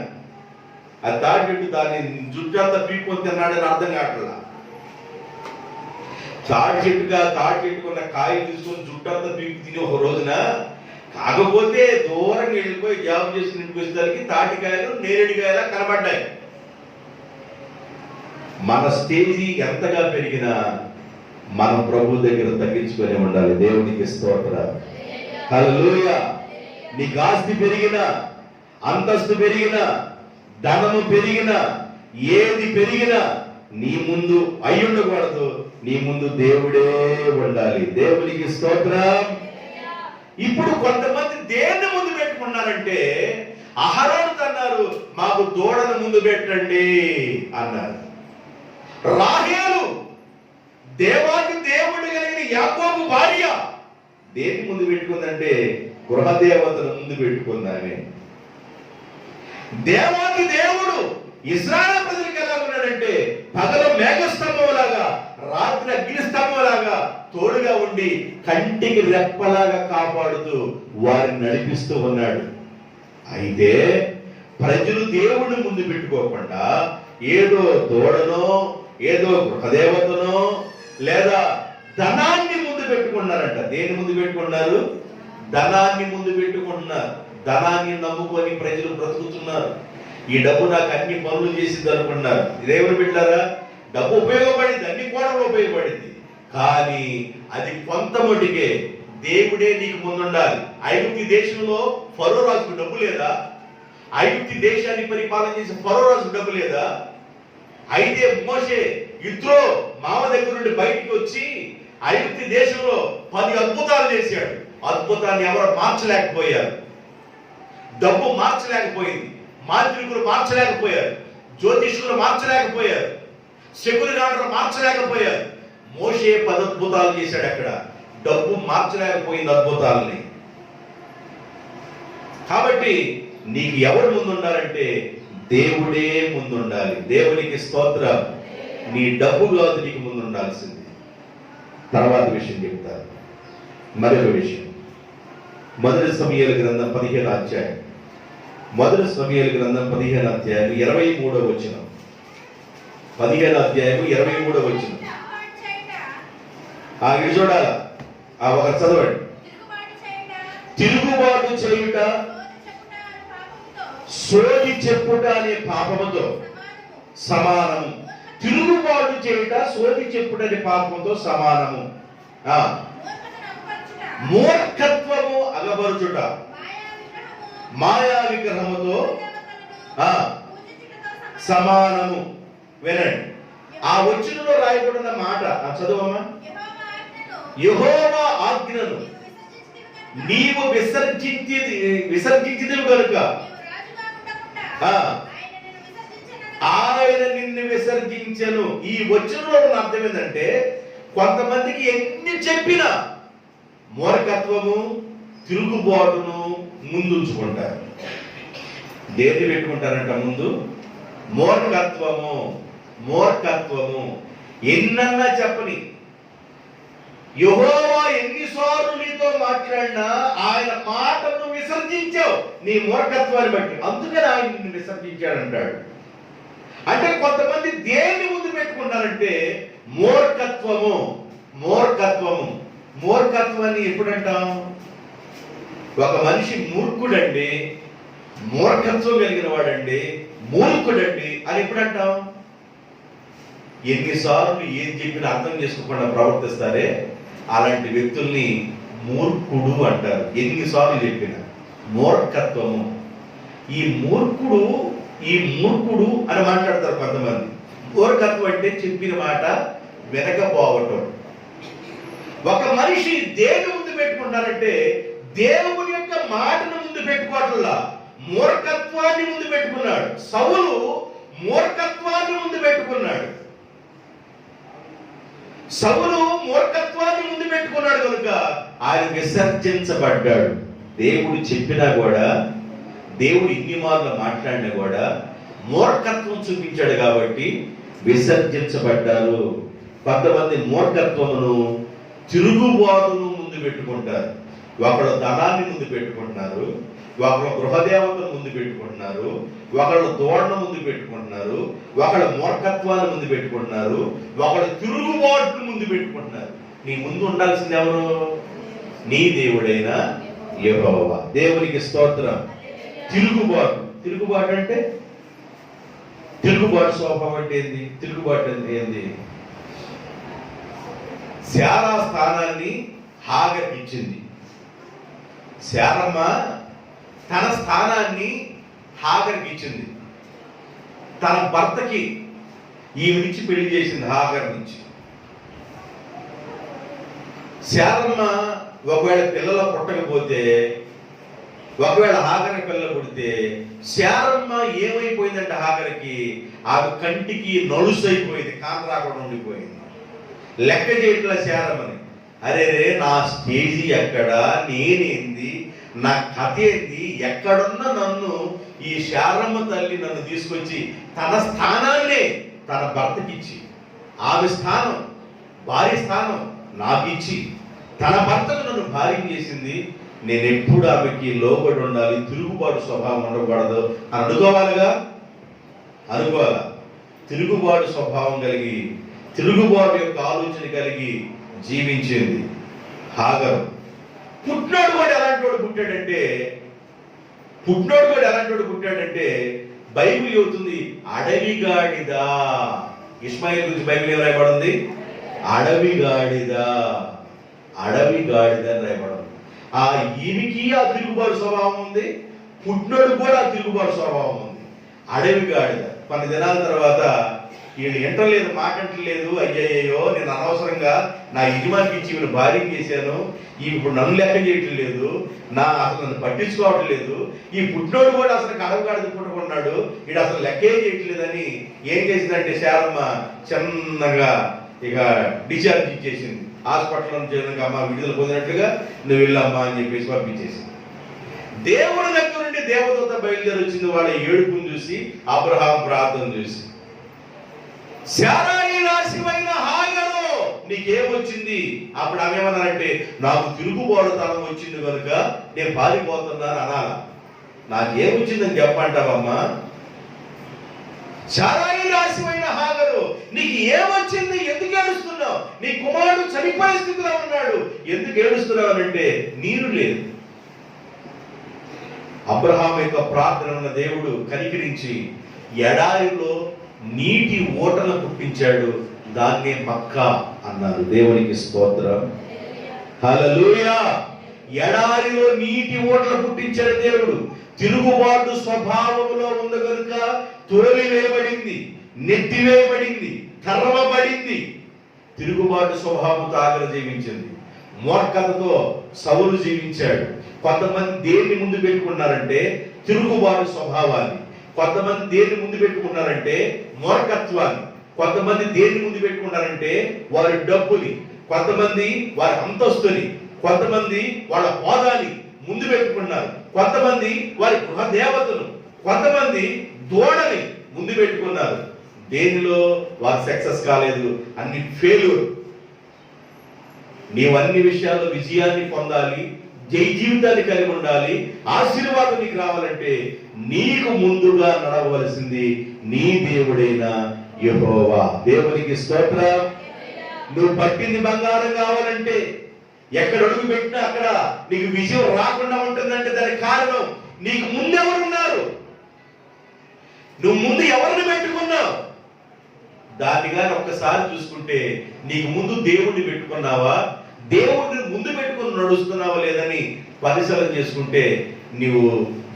ఆ తాటి చెట్టు దాన్ని జుట్టు అంతా పీక్కొని తిన్నాడని అర్థం కావట్లా. తాటి చెట్టుకున్న కాయ తీసుకొని జుట్టు అంతా పీక్కు తిని ఒక రోజున, కాకపోతే దూరంగా వెళ్ళిపోయి జాబ్ చేసుకుని ఇంటికి వచ్చేసరికి తాటికాయలు నేరేడుకాయలా కనబడ్డాయి. మన స్టేజీ ఎంతగా పెరిగినా మనం ప్రభు దగ్గర తగ్గించుకొని ఉండాలి. దేవునికి స్తోత్రం. హల్లెలూయా. నీకు ఆస్తి పెరిగినా, అంతస్తు పెరిగినా, ధనము పెరిగినా, ఏది పెరిగినా నీ ముందు అయి ఉండకూడదు. నీ ముందు దేవుడే ఉండాలి. దేవునికి స్తోత్రం. ఇప్పుడు కొంతమంది దేన్ని ముందు పెట్టుకున్నారంటే, అహరోను అన్నారు మాకు దూడను ముందు పెట్టండి అన్నారు. రాహేలు దేవాది దేవుడు కలిగిన యాకోబు భార్య దేని ముందు పెట్టుకుందంటే గృహదేవతను ముందు పెట్టుకుందామే. దేవాది దేవుడు ఇశ్రాయేలు ప్రజలకు ఎలా ఉన్నాడంటే పగలు మేఘస్తంభం లాగా, రాత్రి అగ్నిస్తంభం లాగా తోడుగా ఉండి కంటికి రెప్పలాగా కాపాడుతూ వారిని నడిపిస్తూ ఉన్నాడు. అయితే ప్రజలు దేవుడిని ముందు పెట్టుకోకుండా ఏదో దూడనో, ఏదో గృహదేవతనో, లేదా ధనాన్ని ముందు పెట్టుకున్నారంట. దేని ముందు పెట్టుకున్నారు? ధనాన్ని ముందు పెట్టుకుంటున్నారు. ధనాన్ని నమ్ముకొని ప్రజలు బ్రతుకుతున్నారు. ఈ డబ్బు నాకు అన్ని పనులు చేసింది అనుకున్నారు. దేవుడు బిడ్డలారా, డబ్బు ఉపయోగపడింది, అన్ని కోణంలో ఉపయోగపడింది. కానీ అది కొంత మటుకే. దేవుడే నీకు ముందుండాలి. ఐగుప్తు దేశంలో ఫరో రాజుకు డబ్బు లేదా? ఐగుప్తు దేశాన్ని పరిపాలన చేసే ఫరో రాజుకు డబ్బు లేదా? అయితే మోషే ఇత్రో మామ దగ్గర నుండి బయటికి వచ్చి ఐగుప్తు దేశంలో 10 అద్భుతాలు చేశాడు. అద్భుతాన్ని ఎవరు మార్చలేకపోయారు. డబ్బు మార్చలేకపోయింది, మాంత్రికులు మార్చలేకపోయారు, జ్యోతిష్కులు మార్చలేకపోయారు, శకునిగాడులు మార్చలేకపోయారు. మోషే 10 అద్భుతాలు చేశాడు. అక్కడ డబ్బు మార్చలేకపోయింది అద్భుతాలని. కాబట్టి నీకు ఎవరు ముందుండాలంటే దేవుడే ముందుండాలి. దేవునికి స్తోత్రం. నీ డబ్బు కాదు నీకు ముందుండాల్సింది. తర్వాత విషయం చెప్తారు. మరొక విషయం, మొదటి సమూయేలు గ్రంథం 15వ అధ్యాయం. మొదటి సమూయేలు గ్రంథం 15వ అధ్యాయం 23వ వచనం. 15వ అధ్యాయం 23వ వచనం. ఇది చూడాలా? ఒక చదవండి. తిరుగుబాటు చేయుట, సోది చెప్పుట అనే పాపముతో సమానము. తిరుగుబాటు చేయుట, సోది చెప్పుట అనే పాపముతో సమానము. మూర్ఖత్వము అగబరుచుట, మాయా విగ్రహముతో సమానము. వినండి, ఆ వచనంలో రాయబడిన మాట చదువమ్మా. యెహోవా ఆజ్ఞను నీవు విసర్జించితివి కనుక ఆయన నిన్ను విసర్జించను. ఈ వచనంలో ఉన్న అర్థం ఏంటంటే, కొంతమందికి ఎన్ని చెప్పినా మూర్ఖత్వము, తిరుగుబాటును ముందుంచుకుంటారు. దేన్ని పెట్టుకుంటారంట ముందు? మూర్ఖత్వము. ఎన్నన్నా చెప్పని, యెహోవా ఎన్నిసార్లు నీతో మాట్లాడినా ఆయన మాటను విసర్జించావు నీ మూర్ఖత్వాన్ని బట్టి, అందుకని ఆయన నిన్ను విసర్జించాడంటాడు. అంటే కొంతమంది దేన్ని ముందు పెట్టుకున్నారంటే మూర్ఖత్వాన్ని ఎప్పుడంటాం? ఒక మనిషి మూర్ఖుడండి మూర్ఖత్వం కలిగిన వాడండి, మూర్ఖుడండి అని ఎప్పుడు అంటాం? ఎన్నిసార్లు ఏం చెప్పినా అర్థం చేసుకోకుండా ప్రవర్తిస్తారే అలాంటి వ్యక్తుల్ని మూర్ఖుడు అంటారు. ఎన్నిసార్లు చెప్పినా మూర్ఖత్వము. ఈ మూర్ఖుడు అని మాట్లాడతారు కొంతమంది. మూర్ఖత్వం అంటే చెప్పిన మాట వినకపోవటం. ఒక మనిషి దేని ముందు పెట్టుకుంటారంటే దేవుని యొక్క మాటను ముందు పెట్టుకోవట్లా, మూర్ఖత్వాన్ని ముందు పెట్టుకున్నాడు. సౌలు మూర్ఖత్వాన్ని ముందు పెట్టుకున్నాడు. సౌలు మూర్ఖత్వాన్ని ముందు పెట్టుకున్నాడు కనుక ఆయన విసర్జించబడ్డాడు. దేవుడు చెప్పినా కూడా, దేవుడు ఇన్ని మార్లు మాట్లాడినా కూడా మూర్ఖత్వం చూపించాడు కాబట్టి విసర్జించబడ్డారు. కొంతమంది మూర్ఖత్వమును, తిరుగుబాటును ముందు పెట్టుకుంటారు. ఒకళ్ళు ధనాన్ని ముందు పెట్టుకుంటున్నారు, ఒకళ్ళు గృహదేవతను ముందు పెట్టుకుంటున్నారు, ఒకళ్ళు దోడను ముందు పెట్టుకుంటున్నారు, ఒకళ్ళు మూర్ఖత్వాన్ని ముందు పెట్టుకుంటున్నారు, ఒకళ్ళు తిరుగుబాటును ముందు పెట్టుకుంటున్నారు. నీ ముందు ఉండాల్సింది ఎవరు? నీ దేవుడైన యెహోవా. దేవునికి స్తోత్రం. తిరుగుబాటు అంటే తిరుగుబాటు స్వభావం అంటే ఏంది? తిరుగుబాటు అంటే ఏంది? శారా స్థానాన్ని హాగర్కి ఇచ్చింది. శారమ్మ తన స్థానాన్ని హాగర్కి ఇచ్చింది. తన భర్తకి ఈమెనిచ్చి పెళ్లి చేసింది హాగర్ నుంచి. శారమ్మ ఒకవేళ పిల్లలు పుట్టకపోతే, ఒకవేళ హాగర్ పిల్లలు పుడితే శారమ్మ ఏమైపోయిందంటే హాగర్కి ఆమె కంటికి నలుసైపోయింది, కాంతి రాకుండా ఉండిపోయింది. లెక్క చేయట్లా శారమ్మని. అరే నా స్టేజీ ఎక్కడ, నేనేంది, నా కథ ఏంది, ఎక్కడున్నా నన్ను ఈ శారమ్మ తల్లి నన్ను తీసుకొచ్చి తన స్థానాన్నే తన భర్తకిచ్చి, ఆమె స్థానం భార్య స్థానం నాకు ఇచ్చి తన భర్తకు నన్ను భార్య చేసింది. నేను ఎప్పుడు ఆమెకి లోబడి ఉండాలి, తిరుగుబాటు స్వభావం ఉండకూడదు అని అనుకోవాలిగా. తిరుగుబాటు స్వభావం కలిగి, తిరుగుబాటు యొక్క ఆలోచన కలిగి జీవించింది హాగరు. పుట్టినోడు కూడా ఎలాంటి వాడు పుట్టాడంటే బైబిల్ చెబుతుంది అడవిగాడిదా. ఇస్మాయిల్ గురించి బైబిల్ ఏం రాయబడింది? అడవిగాడిదా అని రాయబడింది. ఈమెకి ఆ తిరుగుబాటు స్వభావం ఉంది, పుట్టినోడు కూడా ఆ తిరుగుబాటు స్వభావం ఉంది. అడవిగాడిద. కొన్ని దినాల తర్వాత వీళ్ళు ఎంటలేదు, మాటంటలేదు. అయ్యయ్యో నేను అనవసరంగా నా యజమానికి ఇచ్చి వీళ్ళు భార్య చేశాను, ఇప్పుడు నన్ను లెక్క చేయటం లేదు, అసలు నన్ను పట్టించుకోవటం లేదు. ఈ పుట్టినోడు కూడా అసలు కడవగాడిద పుట్టుకున్నాడు, వీడు అసలు లెక్కే చేయట్లేదని ఏం చేసిందంటే శారమ్మ చిన్నగా ఇక డిశ్చార్జ్ ఇచ్చేసింది. హాస్పిటల్లో నుంచి అమ్మ విడుదల పొందినట్లుగా నువ్వు వెళ్ళమ్మా అని చెప్పేసి పంపించేసింది. దేవుడి దగ్గర నుండి దేవదూత బయలుదేరి వచ్చింది. వాళ్ళ ఏడుపును చూసి, అబ్రహాం ప్రార్థన చూసి, శారాయి రాశివైన హాగరు నీకేమొచ్చింది? అప్పుడు ఆమె ఏమన్నారంటే నాకు తిరుగుబాటుతనం వచ్చింది కనుక నేను పారిపోతున్నాను అనాల. నాకేమొచ్చిందని చెప్పంటావమ్మా? శారాయి రాశివైన హాగరు నీకు ఏమొచ్చింది? ఎందుకు ఏడుస్తున్నావు? నీ కుమారుడు చనిపోయే స్థితిలో ఉన్నాడు, ఎందుకు ఏడుస్తున్నావు అంటే నీరు లేదు. అబ్రహాం యొక్క ప్రార్థన దేవుడు కనికరించి ఎడారిలో నీటి ఓటను పుట్టించాడు, దాన్నే మక్కా అన్నారు. దేవునికి స్తోత్రం. హల్లెలూయా. ఎడారిలో నీటి ఓటను పుట్టించాడు దేవుడు. తిరుగుబాటు స్వభావంలో ఉంది కనుక తోలివేయబడింది, నెత్తివేయబడింది, తరవబడింది. తిరుగుబాటు స్వభావంతో ఆగర జీవించింది. మూర్ఖతతో సౌలు జీవించాడు. కొంతమంది దేన్ని ముందు పెట్టుకున్నారంటే తిరుగుబాటు స్వభావాన్ని, కొంతమంది దేన్ని ముందు పెట్టుకున్నారంటే మూర్ఖత్వాన్ని, కొంతమంది దేన్ని ముందు పెట్టుకున్నారంటే వారి డబ్బుని, కొంతమంది వారి అంతస్తుని, కొంతమంది వాళ్ళ హోదాని ముందు పెట్టుకున్నారు, కొంతమంది వారి గృహదేవతను, కొంతమంది దూడని ముందు పెట్టుకున్నారు. దేనిలో వారు సక్సెస్ కాలేదు, అన్ని ఫెయిల్యూర్. నీవు అన్ని విషయాల్లో విజయాన్ని పొందాలి, జై జీవితాన్ని కలిగి ఉండాలి, ఆశీర్వాదం నీకు రావాలంటే నీకు ముందుగా నడవలసింది నీ దేవుడైన యెహోవా. దేవునికి స్తోత్రం. నువ్వు పట్టింది బంగారం కావాలంటే, ఎక్కడ అడుగు పెట్టినా అక్కడ నీకు విజయం రాకుండా ఉంటుందంటే దానికి కారణం నీకు ముందు ఎవరున్నారు? నువ్వు ముందు ఎవరిని పెట్టుకున్నావు? దాన్ని కానీ ఒక్కసారి చూసుకుంటే నీకు ముందు దేవుణ్ణి పెట్టుకున్నావా, దేవుడిని ముందు పెట్టుకుని నడుస్తున్నావా లేదని పరిశీలన చేసుకుంటే నీవు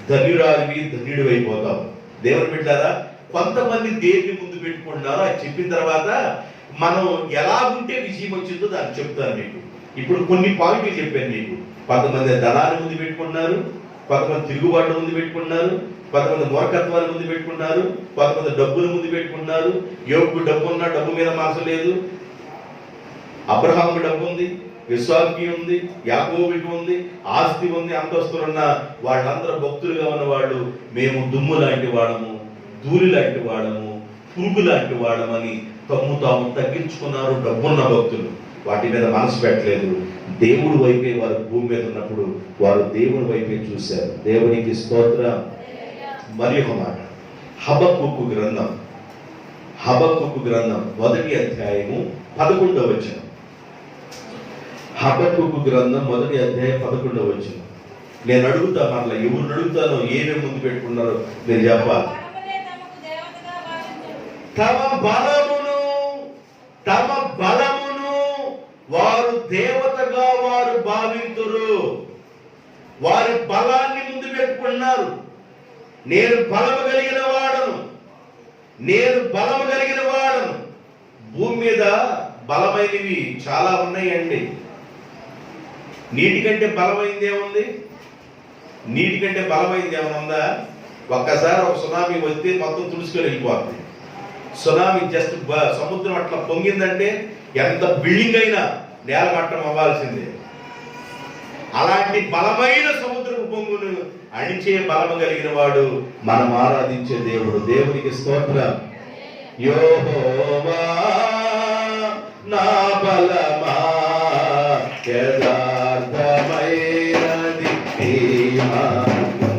ధన్యురాలివి, ధన్యుడు అయిపోతావు. దేవుని బిడ్డలారా, కొంతమంది దేవుని ముందు పెట్టుకుంటున్నారు. అది చెప్పిన తర్వాత మనం ఎలాగుంటే విజయం వచ్చిందో దాన్ని చెప్తాను మీకు. ఇప్పుడు కొన్ని పాయింట్లు చెప్పాను మీకు. కొంతమంది ధనాన్ని ముందు పెట్టుకున్నారు, కొంతమంది తిరుగుబాటు ముందు పెట్టుకున్నారు, కొంతమంది మూర్ఖత్వాన్ని ముందు పెట్టుకున్నారు, కొంతమంది డబ్బుల ముందు పెట్టుకున్నారు. యోగుకు డబ్బు ఉన్నా డబ్బు మీద మనసు లేదు. అబ్రహాము డబ్బు ఉంది, విశ్వాకి ఉంది, యాకోబుకి ఉంది, ఆస్తి ఉంది, అంతస్తులున్న వాళ్ళందరూ భక్తులుగా ఉన్న వాళ్ళు మేము దుమ్ము లాంటి వాడము, ధూళి లాంటి వాడము, పురుగు లాంటి వాడమని తాము తగ్గించుకున్నారు. డబ్బున్న భక్తులు వాటి మీద మనసు పెట్టలేదు. దేవుడి వైపే వారు భూమి మీద ఉన్నప్పుడు వారు దేవుడి వైపే చూశారు. దేవునికి స్తోత్రం. మరి ఒక మాట, హబక్కూకు గ్రంథం 1వ అధ్యాయము 11వ వచనం. హబక్కూకు గ్రంథం 1వ అధ్యాయం 11వ వచనం. నేను అడుగుతా, మరలా ఎవరు అడుగుతానో ఏమేమి ముందు పెట్టుకున్నారో నేను చెప్పాలి. తమ బలమును వారు దేవతగా వారు భావింతురు. వారి బలాన్ని ముందు పెట్టుకున్నారు. నేను బలము కలిగిన వాడను. భూమి మీద బలమైనవి చాలా ఉన్నాయండి. నీటి కంటే బలమైంది ఏముంది? నీటి కంటే బలమైంది ఏమైనా ఉందా? ఒక్కసారి ఒక సునామీ వస్తే మొత్తం తుడుచుకొని వెళ్ళిపోతుంది. సునామీ జస్ట్ సముద్రం అట్లా పొంగిందంటే ఎంత బిల్డింగ్ అయినా నేలమట్టం అవ్వాల్సిందే. అలాంటి బలమైన సముద్రపు పొంగును అణిచే బలము కలిగిన వాడు మనం ఆరాధించే దేవుడు. దేవునికి స్తోత్రం. యెహోవా నా బలమా, యథార్థమైనది నీ మార్గం,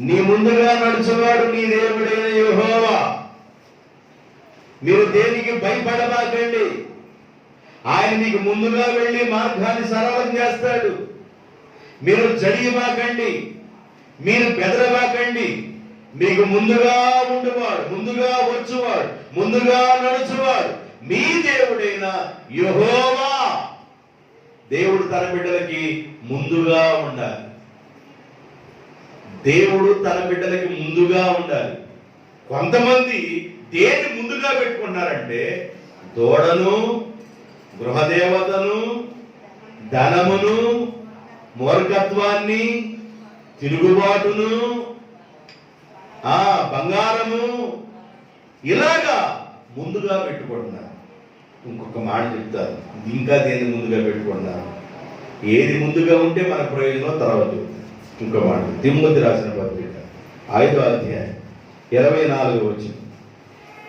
నీ ముందుగా నడుచువాడు నీ దేవుడైన యెహోవా. మీరు దేనికి భయపడబాకండి. ఆయన మీకు ముందుగా వెళ్ళి మార్గాన్ని సరళం చేస్తాడు. మీరు జడియబాకండి, మీరు బెదరబాకండి. మీకు ముందుగా ఉండువాడు, ముందుగా వచ్చువాడు, ముందుగా నడుచువాడు మీ దేవుడైన యెహోవా. దేవుడు తన బిడ్డలకి ముందుగా ఉండాలి. దేవుడు తన బిడ్డలకి ముందుగా ఉండాలి. కొంతమంది దేన్ని ముందుగా పెట్టుకున్నారంటే దూడను, గృహదేవతను, ధనమును, మూర్ఖత్వాన్ని, తిరుగుబాటును, బంగారము, ఇలాగా ముందుగా పెట్టుకుంటున్నారు. ఇంకొక మాట చెప్తారు, ఇంకా దేన్ని ముందుగా పెట్టుకుంటున్నారు. ఏది ముందుగా ఉంటే మన ప్రయోజనం తర్వాత. ఇంకో మాట, తిమోతి రాసిన పత్రిక 5వ అధ్యాయం 24వ వచనం.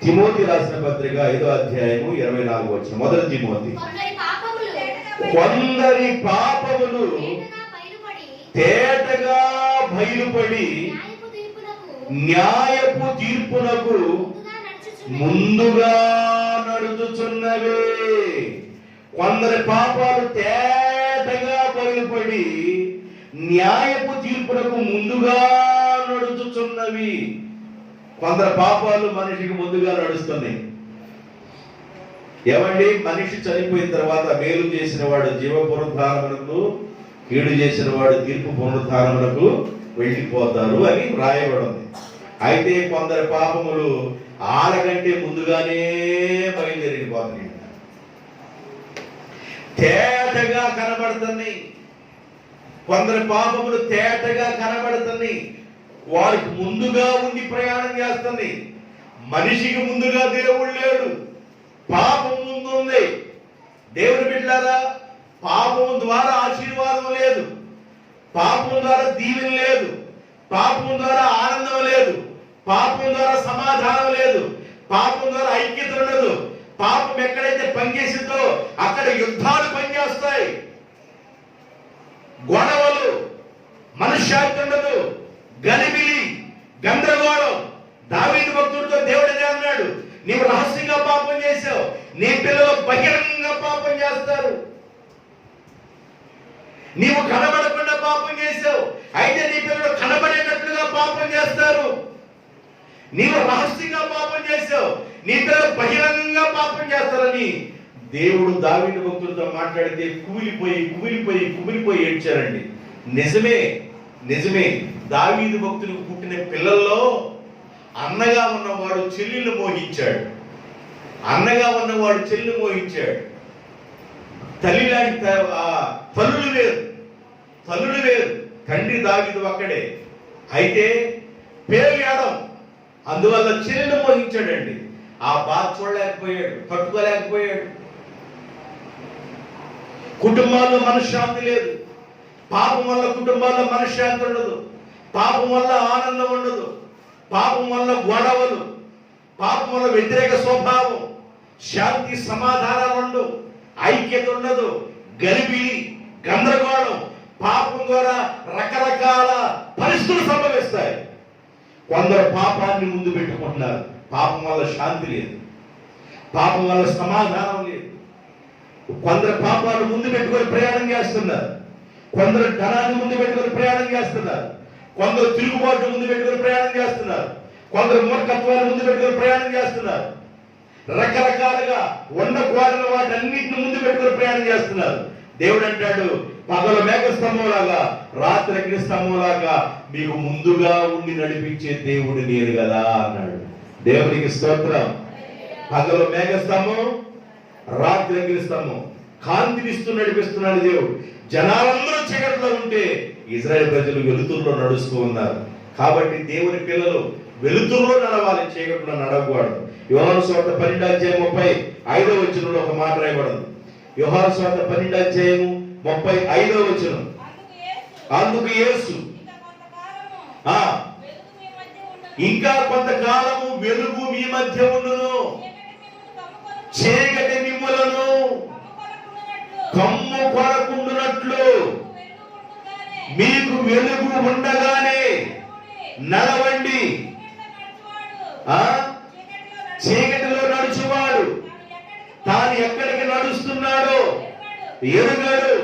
తిమోతి రాసిన పత్రిక 5వ అధ్యాయము 24వ వచనం. మొదటి తిమోతి. కొందరి పాపములు తేటగా బయలుపడి న్యాయపు తీర్పునకు ముందుగా నడుచుచున్నవే. కొందరి పాపాలు తేటగా బయలుపడి న్యాయపు తీర్పునకు ముందుగా నడుచుచున్నవి. కొందరు పాపాలు మనిషికి ముందుగా నడుస్తున్నాయి. ఏమండి, మనిషి చనిపోయిన తర్వాత మేలు చేసిన వాడు జీవ పునరుద్ధానమునకు, కీడు చేసిన వాడు తీర్పు పునరుద్ధానమునకు వెళ్ళిపోతారు అని వ్రాయబడింది. అయితే కొందరు పాపములు ఆలకంటే ముందుగానే బయలుదేరిపోతున్నాయి, తేటగా కనబడుతున్నాయి. కొందరు పాపములు తేటగా కనబడుతున్నాయి, వారికి ముందుగా ఉండి ప్రయాణం చేస్తుంది. మనిషికి ముందుగా దేవుడు లేడు, పాపం ముందు ఉంది. దేవుని బిడ్డలారా, పాపం ద్వారా ఆశీర్వాదం లేదు, పాపం ద్వారా దీవెన లేదు, పాపం ద్వారా ఆనందం లేదు, పాపం ద్వారా సమాధానం లేదు, పాపం ద్వారా ఐక్యత ఉండదు. పాపం ఎక్కడైతే పనిచేసిందో అక్కడ యుద్ధాలు పనిచేస్తాయి, గొడవలు, మనశ్శాంతి ఉండదు, గలిబిలి, గందరగోళం. దావీదు భక్తుడితో దేవుడు అదే అన్నాడు, నీవు రహస్యంగా పాపం చేశావు, నీ పిల్లలు బహిరంగంగా పాపం చేస్తారు. నీవు కనబడకుండా పాపం చేశావు, అయితే నీ పిల్లలు కనబడేటట్లుగా పాపం చేస్తారు. నీవు రహస్యంగా పాపం చేశావు, నీ పిల్లలు బహిరంగంగా పాపం చేస్తారని దేవుడు దావీదు భక్తులతో మాట్లాడితే కుమిలిపోయి ఏడ్చారండి. నిజమే, నిజమే. దావీదు భక్తులకు పుట్టిన పిల్లల్లో అన్నగా ఉన్నవాడు చెల్లెలు మోహించాడు, అన్నగా ఉన్నవాడు చెల్లి మోహించాడు. తల్లి లాంటి తల్లులు వేరు, తండ్రి దావీదు ఒక్కడే. అయితే పేరు ఏడం, అందువల్ల చెల్లెలు మోహించాడండి. ఆ బాధ చూడలేకపోయాడు, తట్టుకోలేకపోయాడు. కుటుంబాల్లో మనశ్శాంతి లేదు. పాపం వల్ల కుటుంబాల్లో మనశ్శాంతి ఉండదు, పాపం వల్ల ఆనందం ఉండదు, పాపం వల్ల గొడవలు, పాపం వల్ల వ్యతిరేక స్వభావం, శాంతి సమాధానాలు ఉండవు, ఐక్యత ఉండదు, గలిబిలి, గందరగోళం. పాపం ద్వారా రకరకాల పరిస్థితులు సంభవిస్తాయి. కొందరు పాపాన్ని ముందు పెట్టుకుంటున్నారు, పాపం వల్ల శాంతి లేదు, పాపం వల్ల సమాధానం లేదు. కొందరు పాపాలు ముందు పెట్టుకొని ప్రయాణం చేస్తున్నారు, కొందరు ధనాన్ని ముందు పెట్టుకొని ప్రయాణం చేస్తున్నారు, కొందరు తిరుగుబాటు ముందు పెట్టుకొని ప్రయాణం చేస్తున్నారు, కొందరు మూర్ఖత్వాన్ని ముందు పెట్టుకొని ప్రయాణం చేస్తున్నారు. రకరకాలుగా ఉండకూడని వాటన్నిటిని ముందు పెట్టుకొని ప్రయాణం చేస్తున్నారు. దేవుడు అంటాడు, పగలు మేఘ స్తంభంలాగా, రాత్రి అగ్ని స్తంభంలాగా మీకు ముందుగా ఉండి నడిపించే దేవుడు నేను కదా అన్నాడు. దేవునికి స్తోత్రం. పగలు మేఘ స్తంభం, రాత్రి అగ్ని స్తంభం, కాంతినిస్తూ నడిపిస్తున్నాడు దేవుడు. జనాలందరూ చీకటిలో ఉంటే ఇజ్రాయెల్ ప్రజలు వెలుతురులో నడుస్తూ ఉన్నారు. కాబట్టి దేవుని పిల్లలు వెలుతురులో నడవాలి, చీకటిలో నడవకూడదు. యోహాను సువార్త 12వ అధ్యాయం 35వ వచనంలో ఒక మాట రాయబడింది. యోహాను సువార్త 12వ అధ్యాయం 35వ వచనం. అందుకు యేసు ఇంకా కొంతకాలము వెలుగు మీ మధ్య ఉండును, చీకటి మిమ్ములను కమ్ము కొరకుండునట్లు మీకు వెలుగు ఉండగానే నడవండి. చీకటిలో నడుచువాడు తాను ఎక్కడికి నడుస్తున్నాడో ఎరుగడు.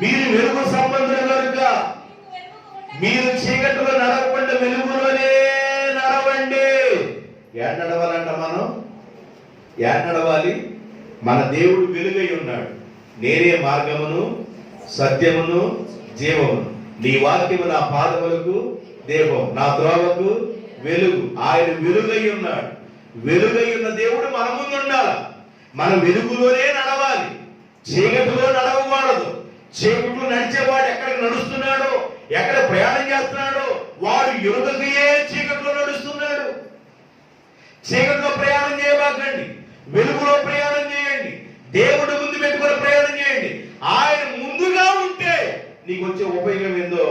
మీరు వెలుగు సంబంధులు కనుక మీరు చీకటిలో నడవకుండా వెలుగులోనే నడవండి. ఏడ నడవాలంట మనం? ఏడ నడవాలి? మన దేవుడు వెలుగై ఉన్నాడు. నేనే మార్గమును సత్యమును జీవమును, నీ వాక్యము నా పాదములకు దీపం, నా త్రోవకు వెలుగు. ఆయన వెలుగై ఉన్నాడు. వెలుగై ఉన్న దేవుడు మన ముందు ఉండాలి. మనం వెలుగులోనే నడవాలి, చీకటిలో నడవకూడదు. చీకటిలో నడిచేవాడు ఎక్కడికి నడుస్తున్నాడో, ఎక్కడ ప్రయాణం చేస్తున్నాడో వాడు ఎరుగకయే చీకటిలో నడుస్తున్నాడు. చీకటిలో ప్రయాణం చేయబాకండి, వెలుగులో ప్రయాణం చేయండి. దేవుడు ముందు పెట్టుకుని ప్రయాణం చేయండి. ఆయన ముందుగా ఉంటే నీకు వచ్చే ఉపయోగం ఏందో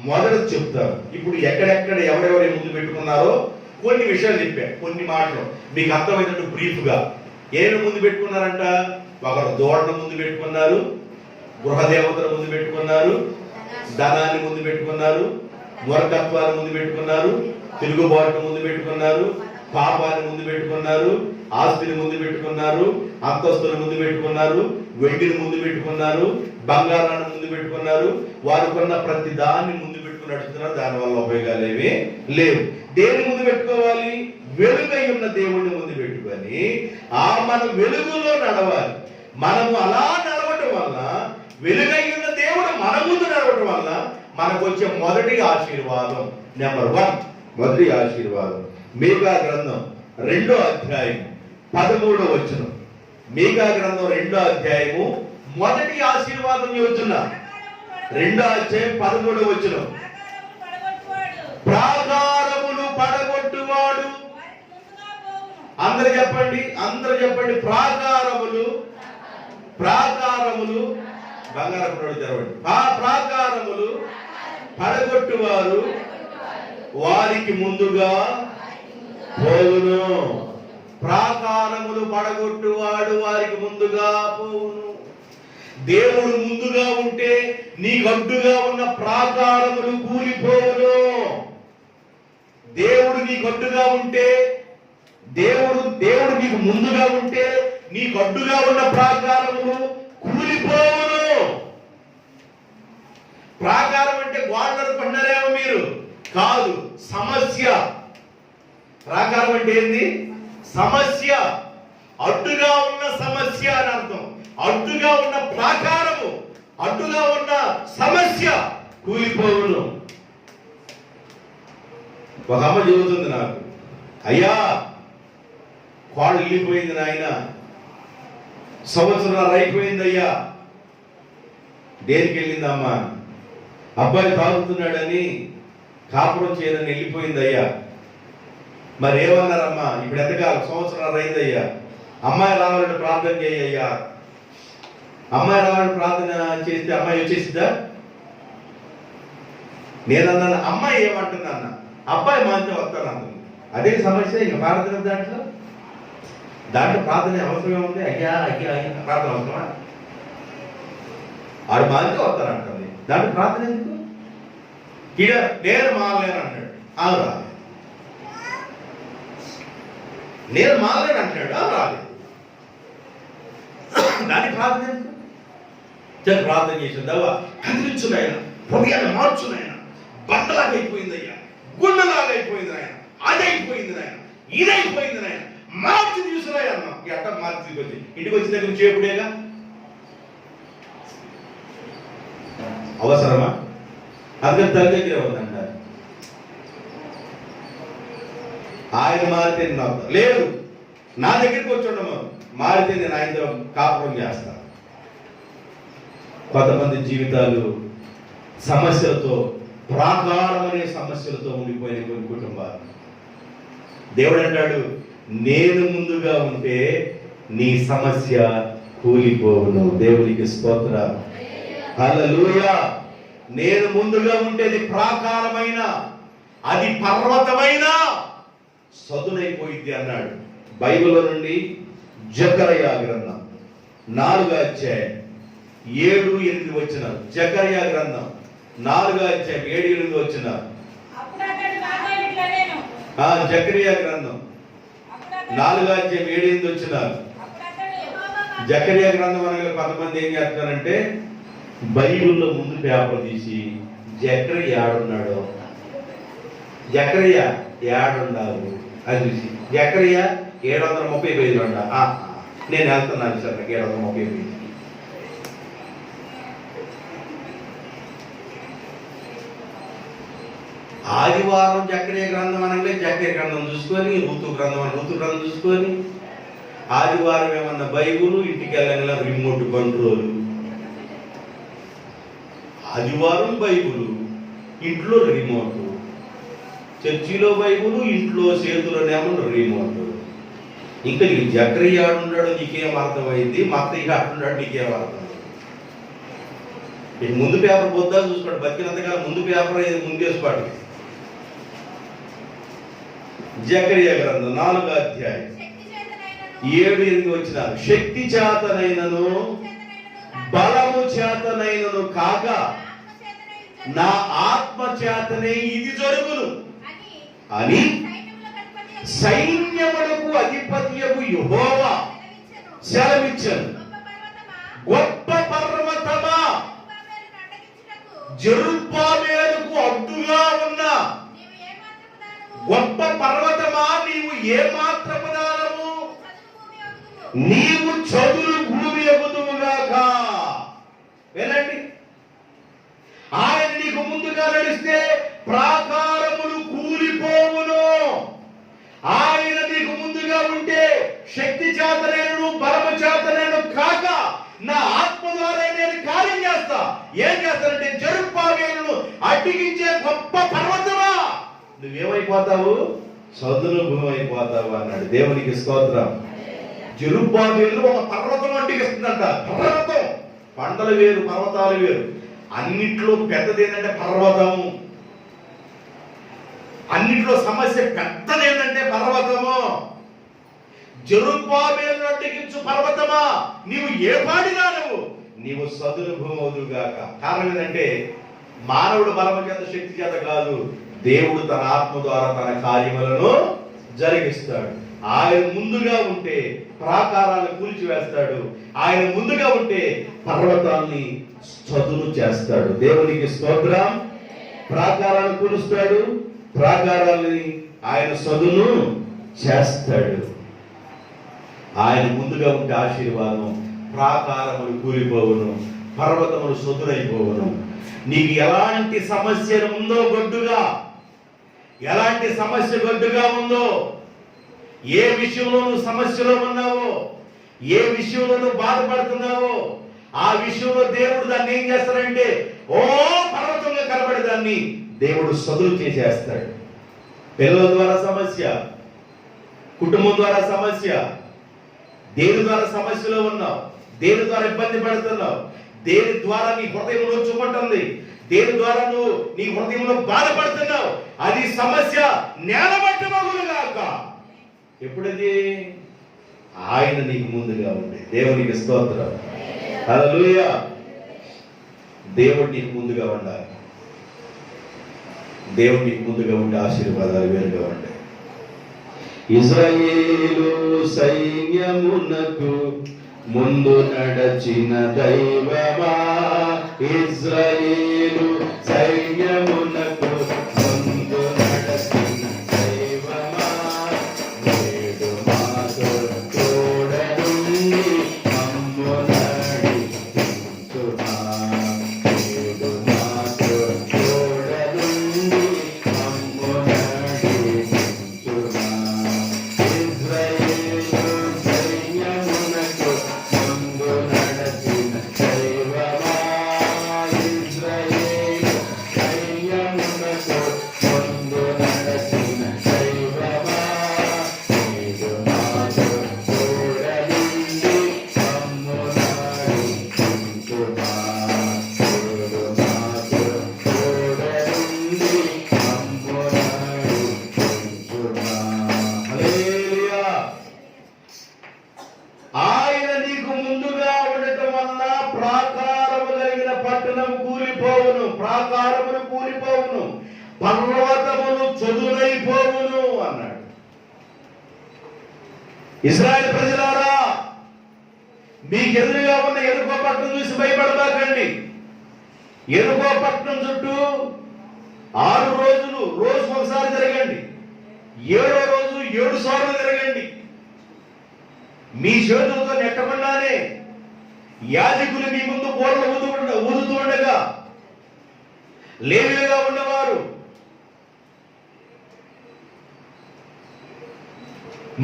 మొదట చెప్తాను. ఇప్పుడు ఎక్కడెక్కడ ఎవరెవరు ముందు పెట్టుకున్నారో కొన్ని విషయాలు చెప్పాను, కొన్ని మాటలు మీకు అర్థమైనట్టు బ్రీఫ్ గా. ఏమి ముందు పెట్టుకున్నారంట? ఒకరు దూడను ముందు పెట్టుకున్నారు, గృహదేవతను ముందు పెట్టుకున్నారు, ధనాన్ని ముందు పెట్టుకున్నారు, మూర్ఖత్వాన్ని ముందు పెట్టుకున్నారు, తిరుగుబాటును ముందు పెట్టుకున్నారు, పాపాన్ని ముందు పెట్టుకున్నారు, ఆస్తిని ముందు పెట్టుకున్నారు, అంతస్తుని ముందు పెట్టుకున్నారు, వెండిని ముందు పెట్టుకున్నారు, బంగారాన్ని ముందు పెట్టుకున్నారు. వారికున్న ప్రతి దాన్ని ముందు పెట్టుకుని నడుస్తున్నారు. దానివల్ల ఉపయోగాలు ఏవి లేవు. దేని ముందు పెట్టుకోవాలి? వెలుగై ఉన్న దేవుడిని ముందు పెట్టుకొని మనం వెలుగులో నడవాలి. మనము అలా నడవటం వల్ల, వెలుగై ఉన్న దేవుడు మన ముందు నడవటం వల్ల మనకు వచ్చే మొదటి ఆశీర్వాదం, నెంబర్ 1 మొదటి ఆశీర్వాదం మీకా గ్రంథం 2వ అధ్యాయం 13వ వచనం. మీకా గ్రంథం 2వ అధ్యాయము మొదటి ఆశీర్వాదం చెబుతున్నా. 2వ అధ్యాయం 13వ వచనం. ప్రాకారములు పడగొట్టువాడు, అందరూ చెప్పండి, అందరూ చెప్పండి, ప్రాకారములు. ప్రాకారములు బంగారం తెరవండి. ప్రాకారములు పడగొట్టువారు వారికి ముందుగా పోవును. ప్రాకారములు పడగొట్టువాడు వారికి ముందుగా పోవును. దేవుడు ముందుగా ఉంటే నీకు అడ్డుగా ఉన్న ప్రాకారములు కూలిపోవును. దేవుడు నీకు అడ్డుగా ఉంటే, దేవుడు నీకు ముందుగా ఉంటే నీకు అడ్డుగా ఉన్న ప్రాకారములు కూలిపోవును. ప్రాకారం అంటే గోడలు పడినారేమో మీరు, కాదు, సమస్య. ప్రాకారం అంటే ఏంది? సమస్య. అడ్డుగా ఉన్న సమస్య అని అర్థం. అడ్డుగా ఉన్న ప్రాకారము, అడ్డుగా ఉన్న సమస్య కూలిపోవును. ఒక అమ్మ చెబుతుంది నాకు, అయ్యా కోడ వెళ్ళిపోయింది నాయన, సంవత్సరాలు అయిపోయింది అయ్యా. దేనికి వెళ్ళిందమ్మా? అబ్బాయి తాగుతున్నాడని కాపురం చేయదని వెళ్ళిపోయింది అయ్యా. మరి ఏమన్నారమ్మా? ఇప్పుడు ఎంతకాలం? సంవత్సరాలు అయిందయ్యా. అమ్మాయి రావాలని ప్రార్థన చేయ్యా. అమ్మాయి రావాలని ప్రార్థన చేస్తే అమ్మాయి వచ్చేసిద్దా? నేనన్నాను, అమ్మాయి ఏమంటున్నా అన్న, అబ్బాయి మాంతే వస్తాను అన్నది. అదే సమస్య. ఇక ప్రార్థన దాంట్లో ప్రార్థన అవసరం ఏముంది? అయ్యా అయ్యా అయ్యా ప్రార్థన అవసరమా? ఆడు మాంతే వస్తానంటుంది, దాంట్లో ప్రార్థన ఎందుకు? ఇడ నేను మారలేను అంటాడు, ఆమె రాలేదు. నేను మారలేను అంటాడు, ఆమె రాలేదు. దానికి ప్రార్థన ఎందుకు? ప్రార్థన చేసిందావా? కదిలించున్నాయన, పొడియాన్ని మార్చున్నాయన, బండలాగా అయిపోయింది అయ్యా, గుండెలాగా అయిపోయింది ఆయన, అదైపోయింది నాయన, ఇదైపోయింది నాయన, మార్చి తీసుకురాయి అన్నాం. ఎట్ట మార్చి తీసుకొచ్చి ఇంటికి వచ్చిన దగ్గర చేపుడేగా. అవసరమా? అందుకని తల్లి దగ్గర ఉందంటారు. ఆయన మారితే లేదు, నా దగ్గరికి వచ్చి ఉండము, మారితే నేను ఆయనతో కాపురం చేస్తాను. కొంతమంది జీవితాలు సమస్యలతో, ప్రాకారం అనే సమస్యలతో ఉండిపోయిన కొన్ని కుటుంబాలు. దేవుడు అంటాడు, నేను ముందుగా ఉంటే నీ సమస్య కూలిపోవును. దేవునికి స్తోత్రం, హల్లెలూయా. నేను ముందుగా ఉంటే అది ప్రాకారమైన, అది పర్వతమైన సదునైపోయింది అన్నాడు. బైబిల్లో నుండి జకర్యా గ్రంథం 4వ అధ్యాయం 7-8 వచనాలు. జకర్యా గ్రంథం 4వ అధ్యాయం 7-8 వచనాలు. జకరియా గ్రంథం 4:7 వచ్చిన జకరియా గ్రంథం అనగా కొంతమంది ఏం చేస్తారంటే బైబిల్లో ముందు పేపర్ తీసి జకరియా ఏడున్నాడు, జకరియా ఏడుండాలి అది చూసి జకరియా 730 పేజీలు ఉండ. నేను వెళ్తున్నాను సార్ నాకు 730 పేజీ. ఆదివారం జకరియా గ్రంథం అనగా జకరియా గ్రంథం చూసుకొని, ఋతు గ్రంథం చూసుకొని, ఆదివారం ఏమన్నా బైబుల్, ఇంటికి వెళ్ళగల రిమోట్ కంట్రోల్. ఆదివారం బైబుల్, ఇంట్లో రిమోట్, చర్చిలో బైబుల్, ఇంట్లో చేతులనేమో రిమోట్. ఇంకా నీకు జకరియా ఉన్నాడు నీకేం అర్థమైంది, మత్తయ్య అంటున్నాడు నీకేం అర్థం. ముందు పేపర్ పొద్దా చూసుకోండి, బతికినంతకాలం ముందు పేపర్ ముందేసుకోండి. జకరియా గ్రంథం 4:7-8 వచ్చిన శక్తి చేతనైనను బలము చేతనైనను కాక నా ఆత్మ చేతనే ఇది జరుగును అని సైన్యములకు అధిపతియగు యెహోవా సెలవిచ్చెను. గొప్ప పర్వతమా, జెరుబ్బాబెలుకు అడ్డుగా ఉన్న గొప్ప పర్వతమా, నీవు ఏ మాత్రము దానము, నీవు చదురు భూమి ఎగుదువుగాక. వినండి, ఆయన నీకు ముందుగా నడిస్తే ప్రాకారములు కూలిపోవును. ఆయన నీకు ముందుగా ఉంటే శక్తి చేతనేను బలము చేతనేను కాక నా ఆత్మ ద్వారా నేను కార్యం చేస్తా. ఏం చేస్తానంటే జెరుబ్బాబెలును అడ్డగించే గొప్ప పర్వతమా, నువ్వేమైపోతావు, సదును భూమి అయిపోతావు అన్నాడు. దేవునికి స్తోత్రం. జెరుబ్బాబెలు ఒక పర్వతం అడ్డగిస్తుందంట. పర్వతం, పంటలు వేరు పర్వతాలు వేరు. అన్నిట్లో పెద్దది ఏంటంటే పర్వతము. అన్నిట్లో సమస్య పెద్దది ఏంటంటే పర్వతము. జెరుబ్బాబెలు అడ్డగించు పర్వతమా, నీవు ఏ పాడినా నీవు సదును భూమి అవుదుగాక. కారణం ఏంటంటే మానవుడు బలము చేత శక్తి చేత కాదు, దేవుడు తన ఆత్మ ద్వారా తన కార్యములను జరిగిస్తాడు. ఆయన ముందుగా ఉంటే ప్రాకారాలను కూల్చివేస్తాడు. ఆయన ముందుగా ఉంటే పర్వతాన్ని చదును చేస్తాడు. దేవునికి స్తోత్రం. ప్రాకారాలను కూలుస్తాడు, ప్రాకారాలని ఆయన చదును చేస్తాడు. ఆయన ముందుగా ఉంటే ఆశీర్వాదం, ప్రాకారములు కూలిపోవును, పర్వతములు సొదునైపోవును. నీకు ఎలాంటి సమస్య ఉందో గొడ్డుగా, ఎలాంటి సమస్య గొడ్డుగా ఉందో, ఏ విషయంలో నువ్వు సమస్యలో ఉన్నావో, ఏ విషయంలో నువ్వు బాధపడుతున్నావో, ఆ విషయంలో దేవుడు దాన్ని ఏం చేస్తాడంటే ఓ పర్వతంగా కనబడే దాన్ని దేవుడు సదులు చేసేస్తాడు. పిల్లల ద్వారా సమస్య, కుటుంబం ద్వారా సమస్య, దేని ద్వారా సమస్యలో ఉన్నావు, దేని ద్వారా ఇబ్బంది పడుతున్నావు, దేని ద్వారా నీ హృదయంలో చుమ్మంటుంది, దేని ద్వారా నువ్వు నీ హృదయంలో బాధపడుతున్నావు, అది సమస్య నేలబట్టమగునుగాక. ఎప్పుడది ఆయన నీకు ముందుగా ఉండే. దేవునికి స్తోత్రం. హల్లెలూయా. దేవుడు నీకు ముందుగా ఉండాలి. దేవుడు నీకు ముందుగా ఉండే ఆశీర్వాదాలు వేరుగా ఉంటాయి. ఇశ్రాయేలు సైన్యమునకు ముందు నడచిన దైవమా, ఇశ్రాయేలు సైన్యమునకు ముందు నడచిన దైవమా, నేడు మాతో తోడనుండి మమ్ము నడిపించుమా, నేడు మాతో తోడనుండి మమ్ము నడిపించుమా. ఇశ్రాయేలు సైన్యమునకు ముందు నడచిన దైవమా, ఇశ్రాయేలు సైన్యమునకు ముందు నడచిన దైవమా, నేడు మాతో తోడనుండి మమ్ము నడిపించుమా, నేడు మాతో తోడనుండి మమ్ము నడిపించుమా. హల్లెలూయా. ఆయన నీకు ముందుగా ఉండటం వల్ల ప్రాకారము కలిగిన పట్టణం కూలిపోవును, ప్రాకారములు కూలిపోవును, ఇశ్రాయేలు ప్రజలారా, మీకు ఎదురుగా ఉన్న ఎరుకో పట్టణం చూసి భయపడబాకండి. ఎరుకో పట్టణం చుట్టూ 6 రోజులు రోజుకు ఒకసారి తిరగండి. 7వ రోజు 7 సార్లు తిరగండి. మీ చేతులతో నెట్టకుండానే యాజకులు మీ ముందు బోర్లు ఊదుతూ ఉండగా, లేవీయులుగా ఉన్నవారు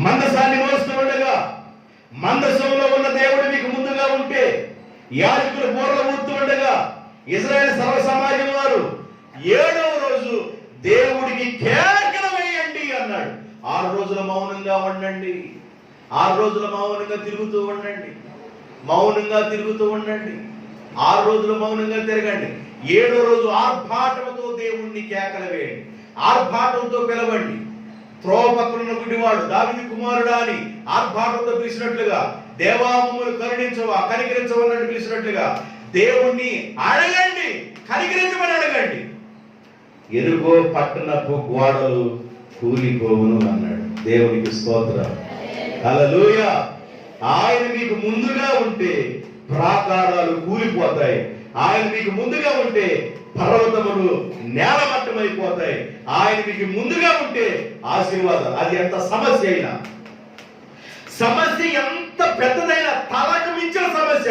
మందసాన్ని మోస్తూ ఉండగా, మందసంలో ఉన్న దేవుడు మీకు ముందుగా ఉంటే, యాజకులు బోర్లు ఊదుతూ ఉండగా, ఇశ్రాయేలు సర్వ సమాజం వారు 7వ రోజు దేవుడికి కేకలు వేయండి అన్నాడు. 6 రోజుల మౌనంగా ఉండండి. 6 రోజుల మౌనంగా తిరుగుతూ ఉండండి. మౌనంగా తిరుగుతూ ఉండండి. 6 రోజులు మౌనంగా తిరగండి. 7వ రోజు ఆర్భాటంతో దేవుణ్ణి కేకలు వేయండి. ఆర్భాటంతో పిలవండి. త్రోవ పక్కన గుడివాడు దావీదు కుమారుడా అని ఆర్భాటంతో పిలిచినట్లుగా, దేవా మమ్మల్ని కరుణించవా, కనికరించవన్నట్టు పిలిచినట్లుగా దేవుణ్ణి అడగండి, కనికరించమని అడగండి. ఎరుగో పట్టణపు గోడలు కూలిపోవును అన్నాడు. దేవునికి స్తోత్రం, హల్లెలూయా. ఆయన మీకు ముందుగా ఉంటే ప్రాకారాలు కూలిపోతాయి. ఆయన మీకు ముందుగా ఉంటే పర్వతములు నేలమట్టమైపోతాయి. ఆయన మీకు ముందుగా ఉంటే ఆశీర్వాదం. అది ఎంత సమస్య అయినా, సమస్య ఎంత పెద్దదైనా, తలకు మించిన సమస్య,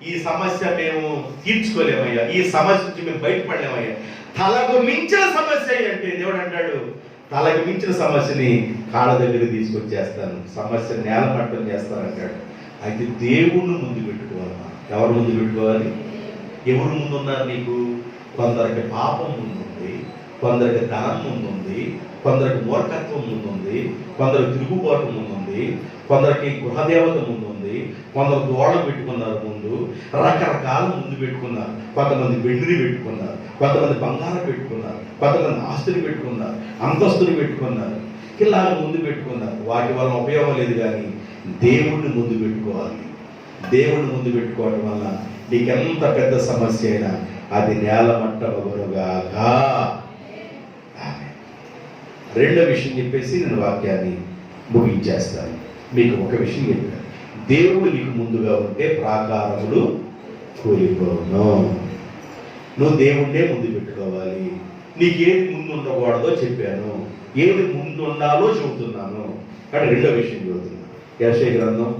ఈ సమస్య మేము తీర్చుకోలేమయ్యా, ఈ సమస్య నుంచి మేము బయటపడలేమయ్యా. తలకు మించిన సమస్య అంటే దేవుడు అంటాడు, తలకు మించిన సమస్యని కాళ్ళ దగ్గర తీసుకొచ్చేస్తాను, సమస్య నేలమట్టం చేస్తానంటాడు. అయితే దేవుణ్ణి ముందు పెట్టుకోవాలి. ఎవరు ముందు పెట్టుకోవాలి? ఎవరు ముందున్నారు నీకు? కొందరికి పాపం ముందుంది, కొందరికి ధనం ముందుంది, కొందరికి మూర్ఖత్వం ముందుంది, కొందరికి తిరుగుబాటు ముందుంది, కొందరికి గృహదేవత ముందుంది, కొందరు దోళం పెట్టుకున్నారు ముందు, రకరకాల ముందు పెట్టుకున్నారు. కొంతమంది వెండిని పెట్టుకున్నారు, కొంతమంది బంగారం పెట్టుకున్నారు, కొంతమంది ఆస్తులు పెట్టుకున్నారు, అంతస్తులు పెట్టుకున్నారు, ఇలా ముందు పెట్టుకున్నారు. వాటి వల్ల ఉపయోగం లేదు. కానీ దేవుణ్ణి ముందు పెట్టుకోవాలి. దేవుణ్ణి ముందు పెట్టుకోవడం వల్ల నీకెంత పెద్ద సమస్య అయినా అది నేలమట్టమగునుగాక. రెండో విషయం చెప్పేసి నేను వాక్యాన్ని ముగించేస్తాను. మీకు ఒక విషయం చెప్పాను, దేవుడు నీకు ముందుగా ఉంటే ప్రాకారములు కూలిపోవును. నువ్వు దేవుణ్ణే ముందు పెట్టుకోవాలి. నీకు ఏది ముందు ఉండకూడదో చెప్పాను, ఏది ముందు ఉండాలో చెబుతున్నాను. కానీ రెండో విషయం చెబుతున్నాను. యెషయా గ్రంథం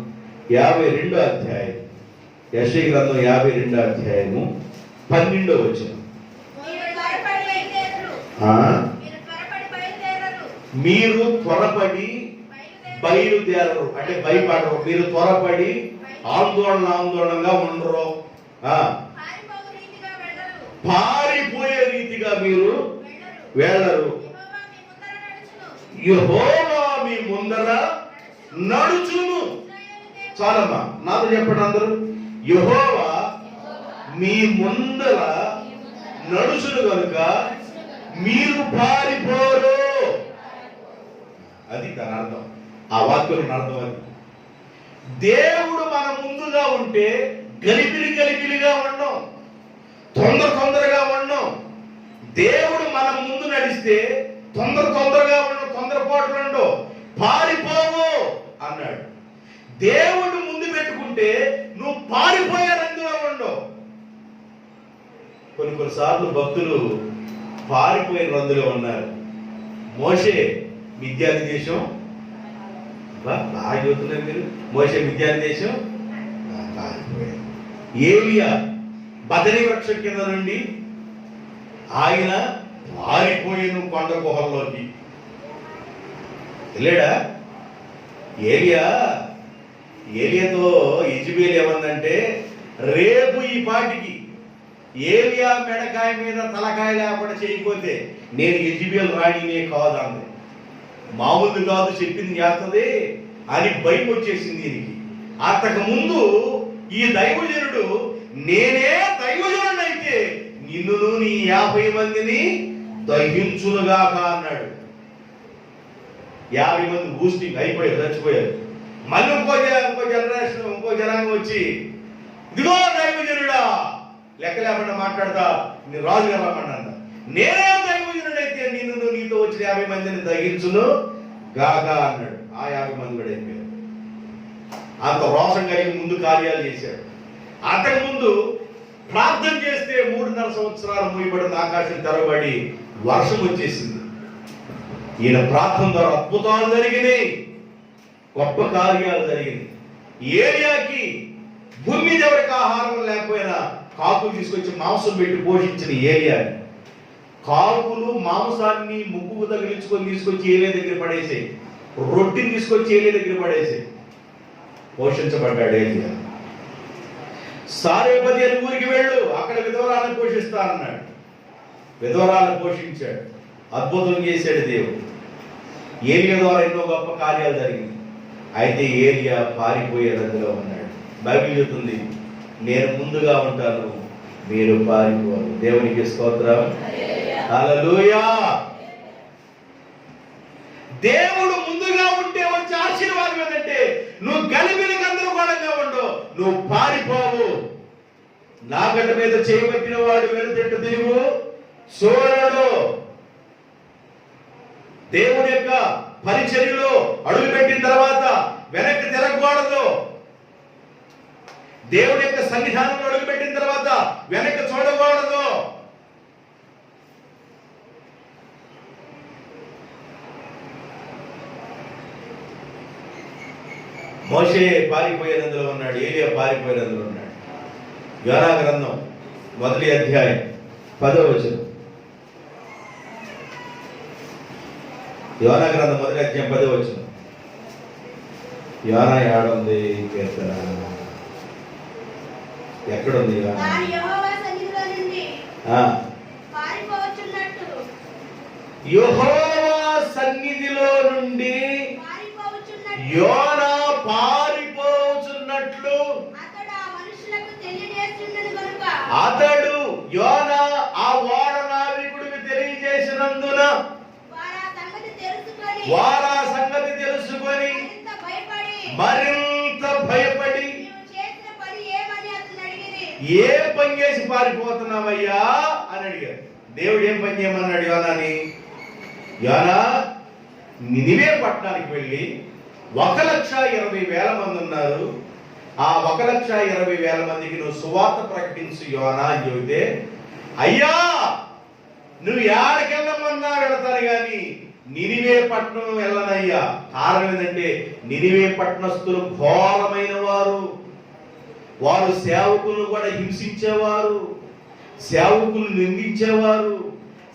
52వ అధ్యాయం, యెషయా గ్రంథం 52వ అధ్యాయము 12వ వచనం. మీరు త్వరపడి బయలుదేరరు అంటే భయపడరు. మీరు త్వరపడి ఆందోళనగా ఉండరు. పారిపోయే రీతిగా మీరు వెళ్ళరు. యెహోవా మీ ముందర నడుచును. చాలమ్మా, నాతో చెప్పండి అందరూ. యెహోవా మీ ముందర నడుచును కనుక మీరు పారిపోరు. అది దాని అర్థం, ఆ వాక్యం అర్థం. అది దేవుడు మన ముందుగా ఉంటే గలిబిలిగా ఉన్నాం, తొందరగా ఉన్నాం. దేవుడు మన ముందు నడిస్తే తొందరగా ఉండవు, తొందరపాట్లు ఉండవు, పారిపోవు అన్నాడు. దేవుడు ముందు పెట్టుకుంటే నువ్వు పారిపోయే రంగులో ఉండవు. కొన్నిసార్లు భక్తులు పారిపోయే రంగులో ఉన్నారు. మోషే మిద్యాను దేశం, బాగా చదువుతున్నారు మీరు. మోషే మిద్యాను దేశం పారిపోయారు. ఏలియా బదరీ వృక్షం కింద నుండి ఆయన పారిపోయిన కొండ గుహల్లోకి వెళ్ళాడా? ఏలియాతో యెజబెల్ ఏమందంటే, రేపు ఈ పాటికి ఏలియా మెడకాయ మీద తలకాయ లేకుండా చేయకపోతే నేను యెజబెల్ రాణినే కాదు అంది. మామూలు కాదు, చెప్పింది చేస్తుంది అని భయం వచ్చేసింది దీనికి. అంతకు ముందు ఈ దైవజనుడు, నేనే దైవజనుడైతే నిన్నును నీ 50 మందిని దహించునుగాక అన్నాడు. 50 మంది బూస్టింగ్ అయిపోయారు, చచ్చిపోయారు. మళ్ళీ ఇంకో జనరేషన్, ఇంకో జనాంగం వచ్చి, ఇదిగో దైవజనుడా, లెక్క లేకుండా మాట్లాడతా, నేను రాజుగా రమ్మన్నా, నేనే దైవజనుడైతే నిన్ను నీతో వచ్చిన 50 మందిని దహించును గాక అన్నాడు. ఆ 50 మంది కూడా అయిపోయారు. అంత రోషం కలిగి ముందు కార్యాలు చేశాడు. అంతకు ముందు ప్రార్థన చేస్తే 3.5 సంవత్సరాలు మూయబడిన ఆకాశం తెరబడి వర్షం వచ్చేసింది. ఈయన ప్రార్థన ద్వారా అద్భుతాలు జరిగినాయి, గొప్ప కార్యాలు జరిగినాయి. ఏలియాకి భూమి మీద ఎవరికి ఆహారం లేకపోయినా కాకులు తీసుకొచ్చి మాంసం పెట్టి పోషించిన ఏలియాని కాకులు మాంసాన్ని ముక్కుకు తగిలించుకొని తీసుకొచ్చి ఏలియా దగ్గర పడేసాయి, రొట్టిని తీసుకొచ్చి ఏలియా దగ్గర పడేసాయి. పోషించబడ్డాడు ఏలియా. సారేపతి అని ఊరికి వెళ్ళు, అక్కడ విధవరాలను పోషిస్తా అన్నాడు. విధవరాలను పోషించాడు, అద్భుతం చేశాడు దేవుడు. ఏలియా ద్వారా ఎన్నో గొప్ప కార్యాలు జరిగింది. అయితే ఏలియా పారిపోయే రంగులో ఉన్నాడు. బైబిల్ చెబుతుంది, నేను ముందుగా ఉంటాను, మీరు పారిపోరు. దేవునికి స్తోత్రం, హల్లెలూయా. దేవుడు ముందుగా ఉంటే వచ్చే ఆశీర్వాదం ఏంటంటే నువ్వు గలిబిలి గందరగోళంగా ఉండవు, నువ్వు పారిపోవు. నాగట మీద చేయబట్టిన వాడు వెనుతిట్టు తిరుగు సోరడు. దేవుడి యొక్క పరిచర్యలో అడుగుపెట్టిన తర్వాత వెనక్కి తిరగకూడదు. దేవుడి యొక్క సన్నిధానంలో అడుగుపెట్టిన తర్వాత వెనక్కి చూడకూడదు. మోషే పారిపోయేందులో ఉన్నాడు, ఏలియా పారిపోయేందులో ఉన్నాడు. యోనా గ్రంథం 1వ అధ్యాయం 10వ వచనం. యోనా గ్రంథం 1వ అధ్యాయం 10వ వచనం. యోనా ఏడుంది కీర్తన? ఎక్కడుంది యోనా? యెహోవా సన్నిధిలో నుండి యోనా పారిపోచున్నట్లు అతడు యోనా ఆ ఓడ నావికుడికి తెలియజేసినందున వారా సంగతి తెలుసుకొని మరింత భయపడి ఏ పని చేసి పారిపోతున్నావయ్యా అని అడిగారు. దేవుడు ఏం పని చేయమన్నాడు యోనాని? యోనా నినివే పట్టణానికి వెళ్ళి 1,20,000 మంది ఉన్నారు, ఆ 1,20,000 మందికి నువ్వు సువార్త ప్రకటించు యోనా అని చెబితే, అయ్యా నువ్వు ఏడకెళ్ళమన్నా వెళతాను గాని నినివే పట్టణం వెళ్ళనయ్యా. కారణం ఏంటంటే నినివే పట్టణస్థులు ఘోరమైన వారు, వారు సేవకులను కూడా హింసించేవారు, సేవకులు నిందించేవారు,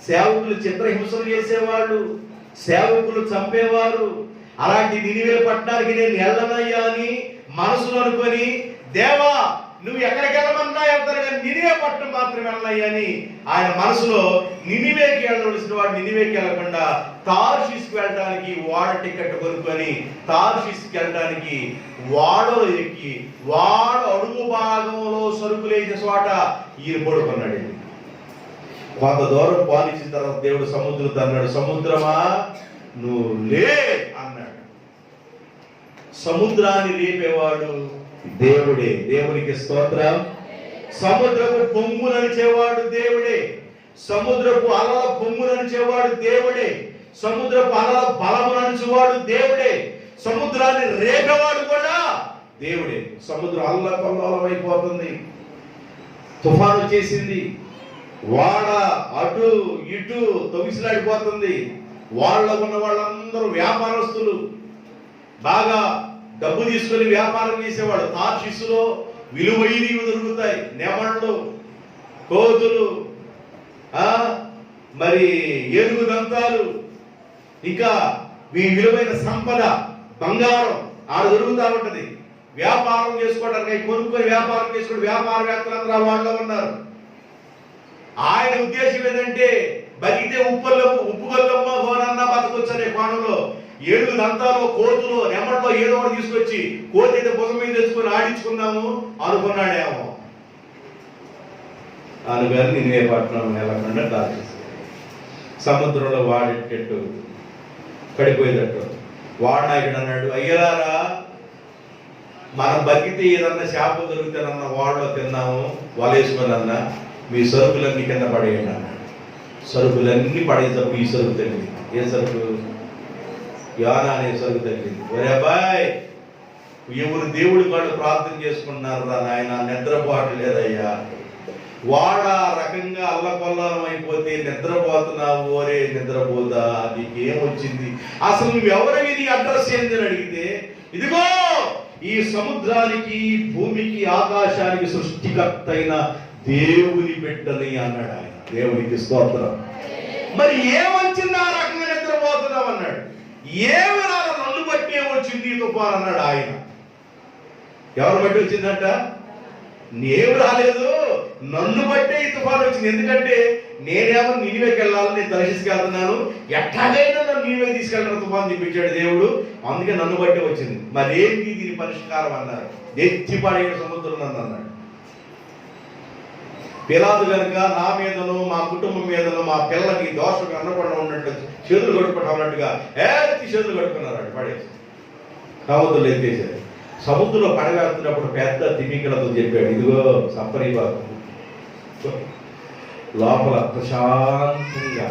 సేవకులు చిత్రహింసలు చేసేవాళ్ళు, సేవకులు చంపేవారు. అలాంటి నినివే పట్టణానికి నేను వెళ్ళనయ్యా అని మనసులో అనుకొని, దేవా నువ్వు ఎక్కడికి వెళ్ళమన్నా వెళ్తారు కానీ నినివే పట్టణం మాత్రం వెళ్ళనయ్యా అని ఆయన మనసులో నినివేకి వెళ్ళవలసిన వాడు నినివేకి వెళ్ళకుండా తార్షీస్కి వెళ్ళడానికి ఓడ టికెట్ కొనుక్కొని తార్షీస్కి వెళ్ళడానికి ఓడలో ఎక్కి వాడ అడుగు భాగంలో సరుకులేసే చోట ఈయన పడుకున్నాడు. కొంత దూరం పాలించిన తర్వాత దేవుడు సముద్రంతో అన్నాడు, సముద్రమా నువ్వు లే అన్నాడు. సముద్రాన్ని లేపేవాడు దేవుడే. దేవునికి స్తోత్రం. సముద్రపు పొంగుననిచేవాడు దేవుడే. సముద్రపు అలల పొంగుననిచేవాడు దేవుడే. సముద్రపు అలల బలముననిచేవాడు దేవుడే. సముద్రాన్ని రేపేవాడు కూడా దేవుడే. సముద్రం అల్లకల్లోలమైపోతుంది, తుఫాను వచ్చేసింది, వాడ అటు ఇటు తొగిసిలాడిపోతుంది. వాళ్ళ ఉన్న వాళ్ళందరూ వ్యాపారస్తులు, బాగా డబ్బు తీసుకొని వ్యాపారం చేసేవాడు. తార్షీసులో విలువైనవి దొరుకుతాయి, నెమళ్ళు, కోతులు, మరి ఏనుగు దంతాలు, ఇంకా మీ విలువైన సంపద బంగారం ఆడ దొరుకుతా ఉంటది. వ్యాపారం చేసుకోవడానికి కొనుక్కొని వ్యాపారం చేసుకుని వ్యాపారవేత్తలందరూ వాళ్ళలో ఉన్నారు. ఆయన ఉద్దేశం ఏంటంటే బతికితే ఉప్పు గల్లమ్మ గోనన్న బతకొచ్చనే కోణంలో ఏడుగు దంతాలు, కోతులు, నెమ్మట్లో ఏదో ఒకటి తీసుకొచ్చి కోతి అయితే భుజం మీద తెచ్చుకొని ఆడించుకుందాము అనుకున్నాడేమో. అనుగాని నిన్నే పట్టణం వెళ్ళకుండా దాచేసి సముద్రంలో వాడేటట్టు పడిపోయేటట్టు వాడనాయకుడు అన్నాడు, అయ్యలారా మనం బతికితే ఏదన్నా చేపలు దొరుకుతానన్న వాడలో తిన్నాము, వలేసుకున్నా మీ సరుకులన్నీ కింద పడేయండి అన్నాడు. సరుకులన్నీ పడేసరికి ఈ సరుకు తగ్గింది. ఏ సరుకు? యోనా అనే సరుకు తగ్గింది. ఒరే అబ్బాయి ఎవరు దేవుడి కాళ్ళు ప్రార్థన చేసుకుంటున్నారా నాయన, నిద్రపోవట్లేదయ్యా. వాడు ఆ రకంగా అల్లకొల్లం అయిపోతే నిద్రపోతున్నావు, ఒరే నిద్రపోదా, నీకేమొచ్చింది, అసలు నువ్వు ఎవరివి, నీ అడ్రస్ ఏంది అని అడిగితే, ఇదిగో ఈ సముద్రానికి, భూమికి, ఆకాశానికి సృష్టికర్త అయిన దేవుని బిడ్డని అన్నాడు ఆయన. దేవునికి స్తోత్రం. మరి ఏమొచ్చింది ఆ రకంగా నిద్రపోతున్నావు అన్నాడు. ఏమి రాదు, నన్ను బట్టి ఏమొచ్చింది ఈ తుఫాను అన్నాడు ఆయన. ఎవరు బట్టి వచ్చిందంట? నేను రాలేదు, నన్ను బట్టే ఈ తుఫాను వచ్చింది. ఎందుకంటే నేనేమో నినివేకి వెళ్ళాలని, నేను తరలిసికి వెళ్తున్నాను, ఎట్లాగైనా నన్ను నినివే తీసుకెళ్ళిన తుఫాను తెప్పించాడు దేవుడు, అందుకే నన్ను బట్టే వచ్చింది. మరి ఏంటి దీని పరిష్కారం అన్నారు. ఎత్తిపడే సముద్రం నన్ను అన్నాడు. పిలాతు కనుక నా మీదను, మా కుటుంబం మీదను, మా పిల్లలకి దోషం అనకుండా ఉన్నట్టు చేతులు కడుక్కుంటా ఉన్నట్టుగా ఎత్తి చేతులు కడుక్కున్నారు. పడేసి సముద్రంలో ఎత్తేసారు. సముద్రంలో పడవేస్తున్నప్పుడు పెద్ద తిమింగలతో చెప్పాడు, ఇదిగో సఫరీ బాబు, లోపల ప్రశాంతంగా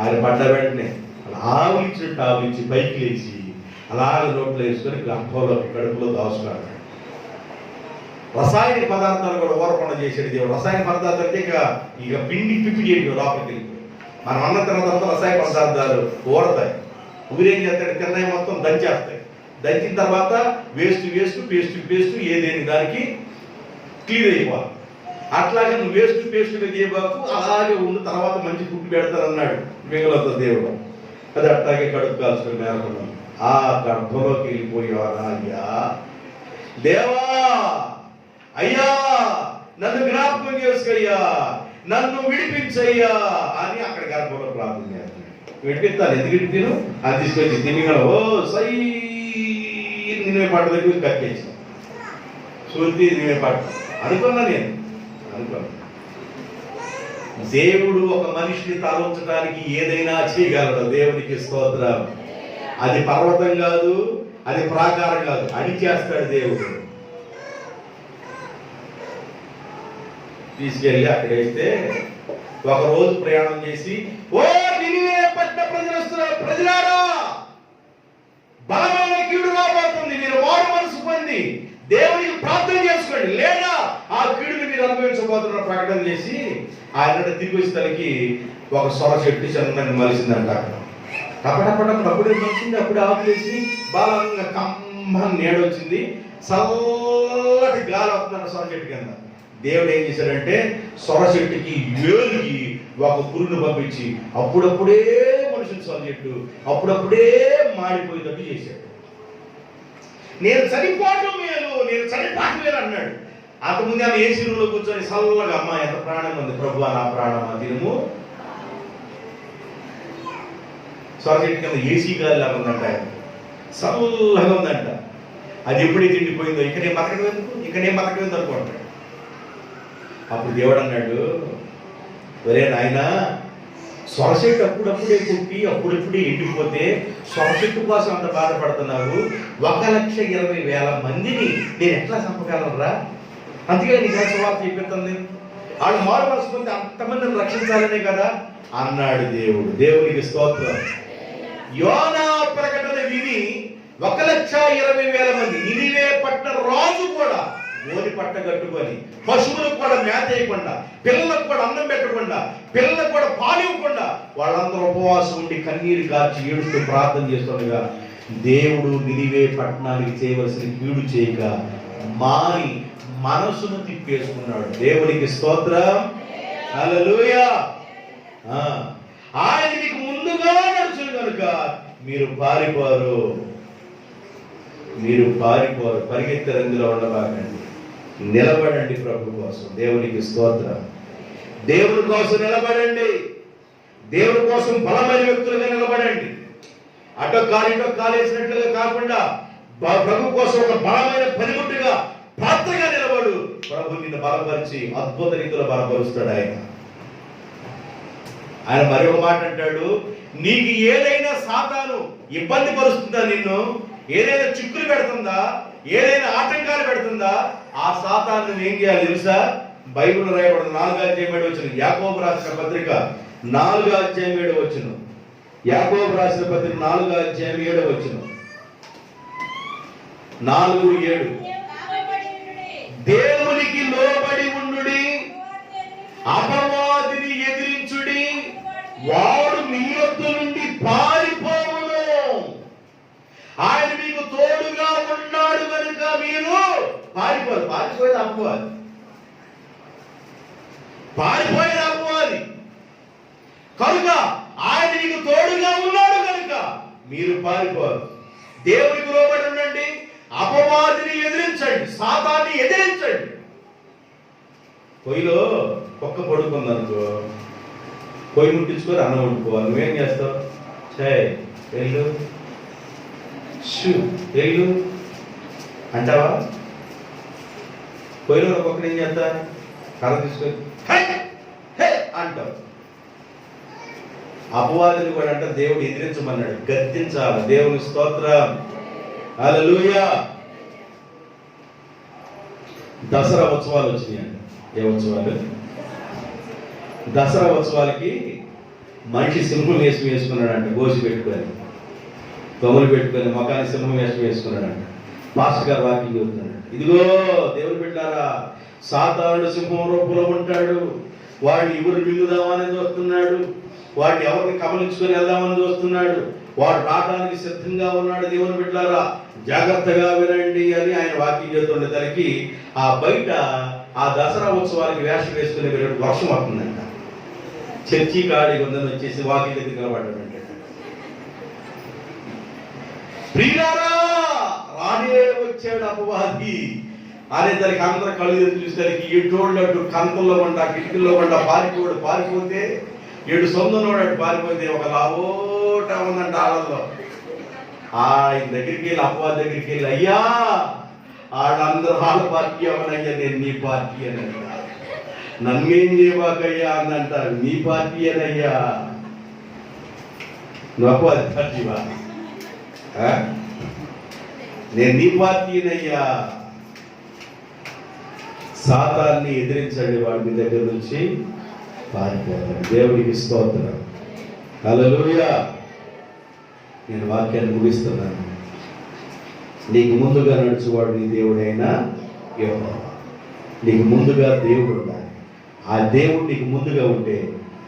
ఆయన పడ్డ వెంటనే అలా ఆవిచ్చినట్టు ఆవిచ్చి పైకి లేచి అలాగ నోట్లో వేసుకొని గర్భంలో కడుపులో దాచుకున్నాడు. రసాయన పదార్థాలు కూడా ఊరకుండా చేసేది దేవుడు. రసాయన పదార్థాలు అంటే ఇక పిండి పిప్పి చేయడం లోపలికి వెళ్ళిపోయి. మనం అన్న తర్వాత రసాయన పదార్థాలు ఊరతాయి. ఊరేం చేస్తాడు, తిన్నాయి మొత్తం దంచేస్తాయి. దంచిన తర్వాత వేస్ట్ పేస్ట్ ఏదేని దానికి క్లీన్ అయిపోవాలి. అట్లాగే నువ్వు వేస్ట్గా చేయబాకు, అలాగే ఉండు, తర్వాత మంచి ఫుడ్ పెడతానన్నాడు మిగలతో దేవుడు. అది అట్లాగే కడుపు కాల్చుకొని మేరకున్నాం. ఆ గర్భంలోకి వెళ్ళిపోయేవారా అయ్యా, దేవా అయ్యా నన్ను జ్ఞాపకం చేసుకయ్యా, నన్ను విడిపించయ్యా అని అక్కడ గర్భంలో ప్రార్థన చేస్తున్నాడు. విడిపిస్తాను, ఎందుకు విడిపిను, అది తీసుకొచ్చి తిమింగళం ఓ సై నిన్నే పాట దగ్గర కక్కేసాను. సూర్తి నిన్నే పాట అనుకున్నా, నేను అనుకున్నా. దేవుడు ఒక మనిషిని తలంచడానికి ఏదైనా చేయగలడు. దేవునికి స్తోత్రం. అది పర్వతం కాదు, అది ప్రాకారం కాదు, అని చేస్తాడు దేవుడు. తీసుకెళ్ళి అక్కడైతే ఒక రోజు ప్రయాణం చేసి, ఓ నినివే పట్టణ ప్రజలు వస్తున్నారు, ప్రజలారా బలమైన కీడు రాబోతుంది, మీరు మారు మనసు పొంది దేవునికి ప్రార్థన చేసుకోండి, లేదా ఆ కీడుని మీరు అనుభవించబోతున్న ప్రకటన చేసి ఆయన తిరిగి వచ్చి తనకి ఒక సొర చెట్టు చందని మలిసిందంట. టపటపటప్పుడు అప్పుడే మలిసింది, అప్పుడే ఆకులేసి బలంగా కమ్మని నీడొచ్చింది, చల్లటి గాలి వస్తుందంట సొర చెట్టు కింద. దేవుడు ఏం చేశాడంటే సొర చెట్టుకి ఏలుకి ఒక పురుగును పంపించి అప్పుడప్పుడే మనుషులు సొర చెట్టు అప్పుడప్పుడే మాడిపోయేటట్టు చేశాడు. నేను చనిపోవటం మేలు, నేను చనిపోవటం మేలు అన్నాడు. అంతకుముందు ఆమె ఏసీ రూమ్లో కూర్చొని చల్లగా, అమ్మ ఎంత ప్రాణం ఉంది ప్రభువా, నా ప్రాణమా తినుము. సొర చెట్టు కింద ఏసీ గాలి లాగా ఉందంట, చల్లగా ఉందంట. అది ఎప్పుడైతే తిండిపోయిందో ఇక్కడే బతకడం ఎందుకు, ఇక్కడే బతకడం ఎందుకు అనుకుంటాడు. అప్పుడు దేవుడు అన్నాడు, ఒరే నాయనా, సొరచెట్టు అప్పుడప్పుడే పుట్టి అప్పుడప్పుడే ఎండిపోతే సొరచెట్టు కోసం అంత బాధపడుతున్నావు, 1,20,000 మందిని నేను ఎట్లా చంపగలనురా, అందుకే నీకు సువార్త చెప్పిస్తుంది, వాళ్ళు మారు మనసు పొంది అంతమందిని రక్షించాలనే కదా అన్నాడు దేవుడు. దేవునికి స్తోత్రం. యోనా ప్రకటన విని 1,20,000 మంది, నినివే పట్టణ రాజు కూడా గోని పట్ట కట్టుకొని, పశువులకు కూడా మేత వేయకుండా, పిల్లలకు కూడా అన్నం పెట్టకుండా, పిల్లలకు కూడా పాలివ్వకుండా వాళ్ళందరూ ఉపవాసం ఉండి కన్నీరు కార్చి ఏడుస్తూ ప్రార్థన చేస్తుండగా దేవుడు నినివే పట్టణానికి చేయవలసిన కీడు చేయక మాని మనసును తిప్పేసుకున్నాడు. దేవునికి స్తోత్రం. హల్లెలూయా. ఆయన మీకు ముందుగా నడుచును కనుక మీరు పారిపోరు, పరిగెత్తే రంగులో ఉండబాకండి, నిలబడండి ప్రభు కోసం. దేవునికి స్తోత్రం. దేవుని కోసం నిలబడండి, దేవుని కోసం బలమైన వ్యక్తులుగా నిలబడండి. అటో కాలేసినట్లుగా కాకుండా ప్రభు కోసం ఒక బలమైన పనిముట్టుగా పాత్రగా నిలబడు. ప్రభు నిన్ను బలపరిచి అద్భుత రీతిలో బలపరుస్తాడు ఆయన. ఆయన మరి ఒక మాట అంటాడు, నీకు ఏదైనా సాతాను ఇబ్బంది పరుస్తుందా, నిన్ను ఏదైనా చిక్కులు పెడుతుందా, ఏదైనా ఆటంకాలు పెడుతుందా, ఆ సాతాను ఏం చేయాలి తెలుసా? బైబిల్ రాయబడిన 4:7 యాకోబు రాసిన పత్రిక 4:7 యాకోబు రాసిన పత్రిక 4:7 4:7 దేవునికి లోబడి ఉండుడి, అపవాదిని ఎదిరించుడి, వాడు మీ యొద్ద నుండి పారిపోవును. ఆయన మీకు తోడుగా ఉన్నాడు కనుక మీరు పారిపోదు. పారిపోయేది అపవాది, పారిపోయేది అపవాది కనుక ఆయన మీకు తోడుగా ఉన్నాడు కనుక మీరు పారిపోరు. దేవునికి లోబడి ఉండండి, అపవాదిని ఎదిరించండి, సాతాన్ని ఎదిరించండి. పొయ్యిలో కుక్క పడుకుందనుకో, పొయ్యి ముట్టించుకొని అన్నం వండుకోవాలి. నువ్వేం చేస్తావు? వెళ్ళు వెళ్ళు అంటావా? పొయ్యిలో కుక్కని ఏం చేస్తా? కర్ర తీసుకొని అంటావు. అపవాదిని కూడా అంటే దేవుడు ఎదిరించమన్నాడు, గద్దించాలి. దేవుని స్తోత్రం, హల్లెలూయా. దసరా ఉత్సవాలు వచ్చినాయండి. ఏ ఉత్సవాలు? దసరా ఉత్సవాలకి మనిషి సింహం వేషం వేసుకున్నాడంట, గోసి పెట్టుకొని, కొమ్మలు పెట్టుకొని, మొఖాన్ని సింహం వేషం వేసుకున్నాడంట. పాస్టర్ గారు వాక్యం చెబుతున్నాడు, ఇదిగో దేవుని బిడ్డలారా, సాతానుడు సింహం రూపంలో ఉంటాడు, వాడిని ఎవరు మింగుదామని చూస్తున్నాడు, వాడిని ఎవరిని కమలించుకొని వెళ్దామని చూస్తున్నాడు, వాడు రావడానికి సిద్ధంగా ఉన్నాడు. దేవుని బిడ్డలారా జాగ్రత్తగా వినండి అని ఆయన వాక్యం చేస్తుండేసరికి ఆ బయట ఆ దసరా ఉత్సవానికి వేషం వేసుకునే వర్షం వస్తుందంట. చర్చి కాడి ఉందని వచ్చేసి వాక్యం దగ్గర నిలబడ్డాడంట. ప్రియులారా, రానే వచ్చాడు అపవాది అనేసరికి అందరూ కళ్ళు ఎదురు చూసేసరికి ఎటోళ్ళట్టు కంతుల్లో పంట, కిటికల్లో పంట పారిపోతే ఏడు సొంతనోడు అటు పారిపోతే ఒక లావోట ఉందంట ఆళ్ళల్లో. ఆయన దగ్గరికి వెళ్ళి, అపవాది దగ్గరికి వెళ్ళి, అయ్యా వాళ్ళందరూ వాళ్ళ పార్టీ అవనయ్యా, నేను నీ పార్టీ అని అంట. నన్నేం చేయబాకయ్యా అని అంటారు, నీ పార్టీ అనయ్యా. నువ్వు అపవాది పార్టీవా? నేను నీ పార్టీనయ్యా. సాతాన్ని ఎదిరించండి, వాడి మీ దగ్గర నుంచి పారిపోతాడు. దేవుడికి స్తోత్రం, హల్లెలూయా. నేను వాక్యాన్ని ముగిస్తున్నాను. నీకు ముందుగా నడుచువాడు నీ దేవుడైనా యెహోవా. నీకు ముందుగా దేవుడు ఉండాలి. ఆ దేవుడు నీకు ముందుగా ఉంటే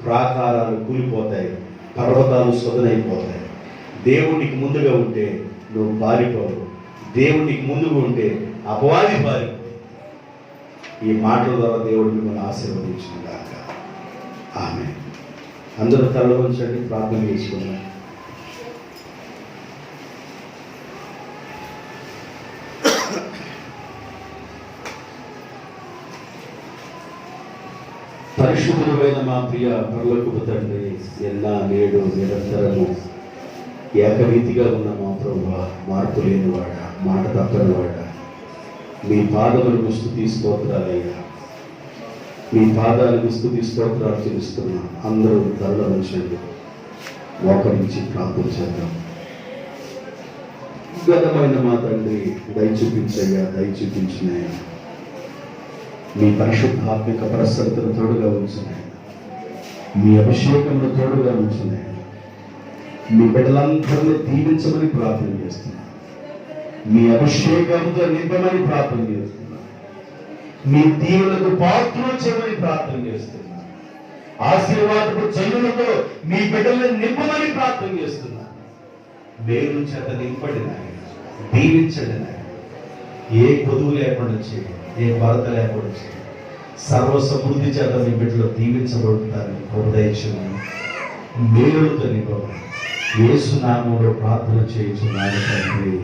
ప్రాకారాలు కూలిపోతాయి, పర్వతాలు సొదనైపోతాయి. దేవుడు నీకు ముందుగా ఉంటే నువ్వు పారిపోవు. దేవుడు నీకు ముందుగా ఉంటే అపవాది పారిపో. ఈ మాటల ద్వారా దేవుడు మిమ్మల్ని ఆశీర్వదించును గాక. ఆమేన్. అందరూ తల వంచండి, ప్రార్థన చేసుకున్నాం. పరిశుద్ధుడైన మా ప్రియ పరలోకపు తండ్రి, ఎన్నా నేడు నిరంతరము ఏకరీతిగా ఉన్న మా ప్రభువా, మార్పు లేనివాడ, మాట తప్పనివాడ, మీ పాదములకు స్తుతి స్తోత్రాలయ్యా. మీ పాదాలకు స్తుతి స్తోత్రాలు చెల్లిస్తున్నాం. అందరూ తరల ఉంచండి, మోకరించి ప్రార్థన చేద్దాం. గతమైన మా తండ్రి, దయ చూపించయ్యా, దయ చూపించినయ్యా. మీ పరిశుద్ధాత్మిక ప్రసన్నతను తోడుగా ఉంచున్నాయి, మీ అభిషేకంలో తోడుగా ఉంచున్నాయి. మీ బిడ్డలందరినీ దీవించమని ప్రార్థన చేస్తున్నాను. మీ అభిషేకంతో నింపమని ప్రార్థన చేస్తున్నాను. మీ దీవులకు పాత్రలు చేయమని ప్రార్థన చేస్తున్నాను. ఆశీర్వాదపు జనులతో మీ బిడ్డలను నింపమని ప్రార్థన చేస్తున్నాను. వేరు చేత నింపడి నాయన, దీవించండి నాయన. ఏ కొదువు లేకుండా చేయండి, ఏ కొరత లేకుండా చేయండి. సర్వ సమృద్ధి చేత మీ బిడ్డలు దీవించబడుతారని హృదయించున్నాను. మేలుతో నింపమని యేసు నామములో ప్రార్థన చేయుచున్నాను తండ్రి.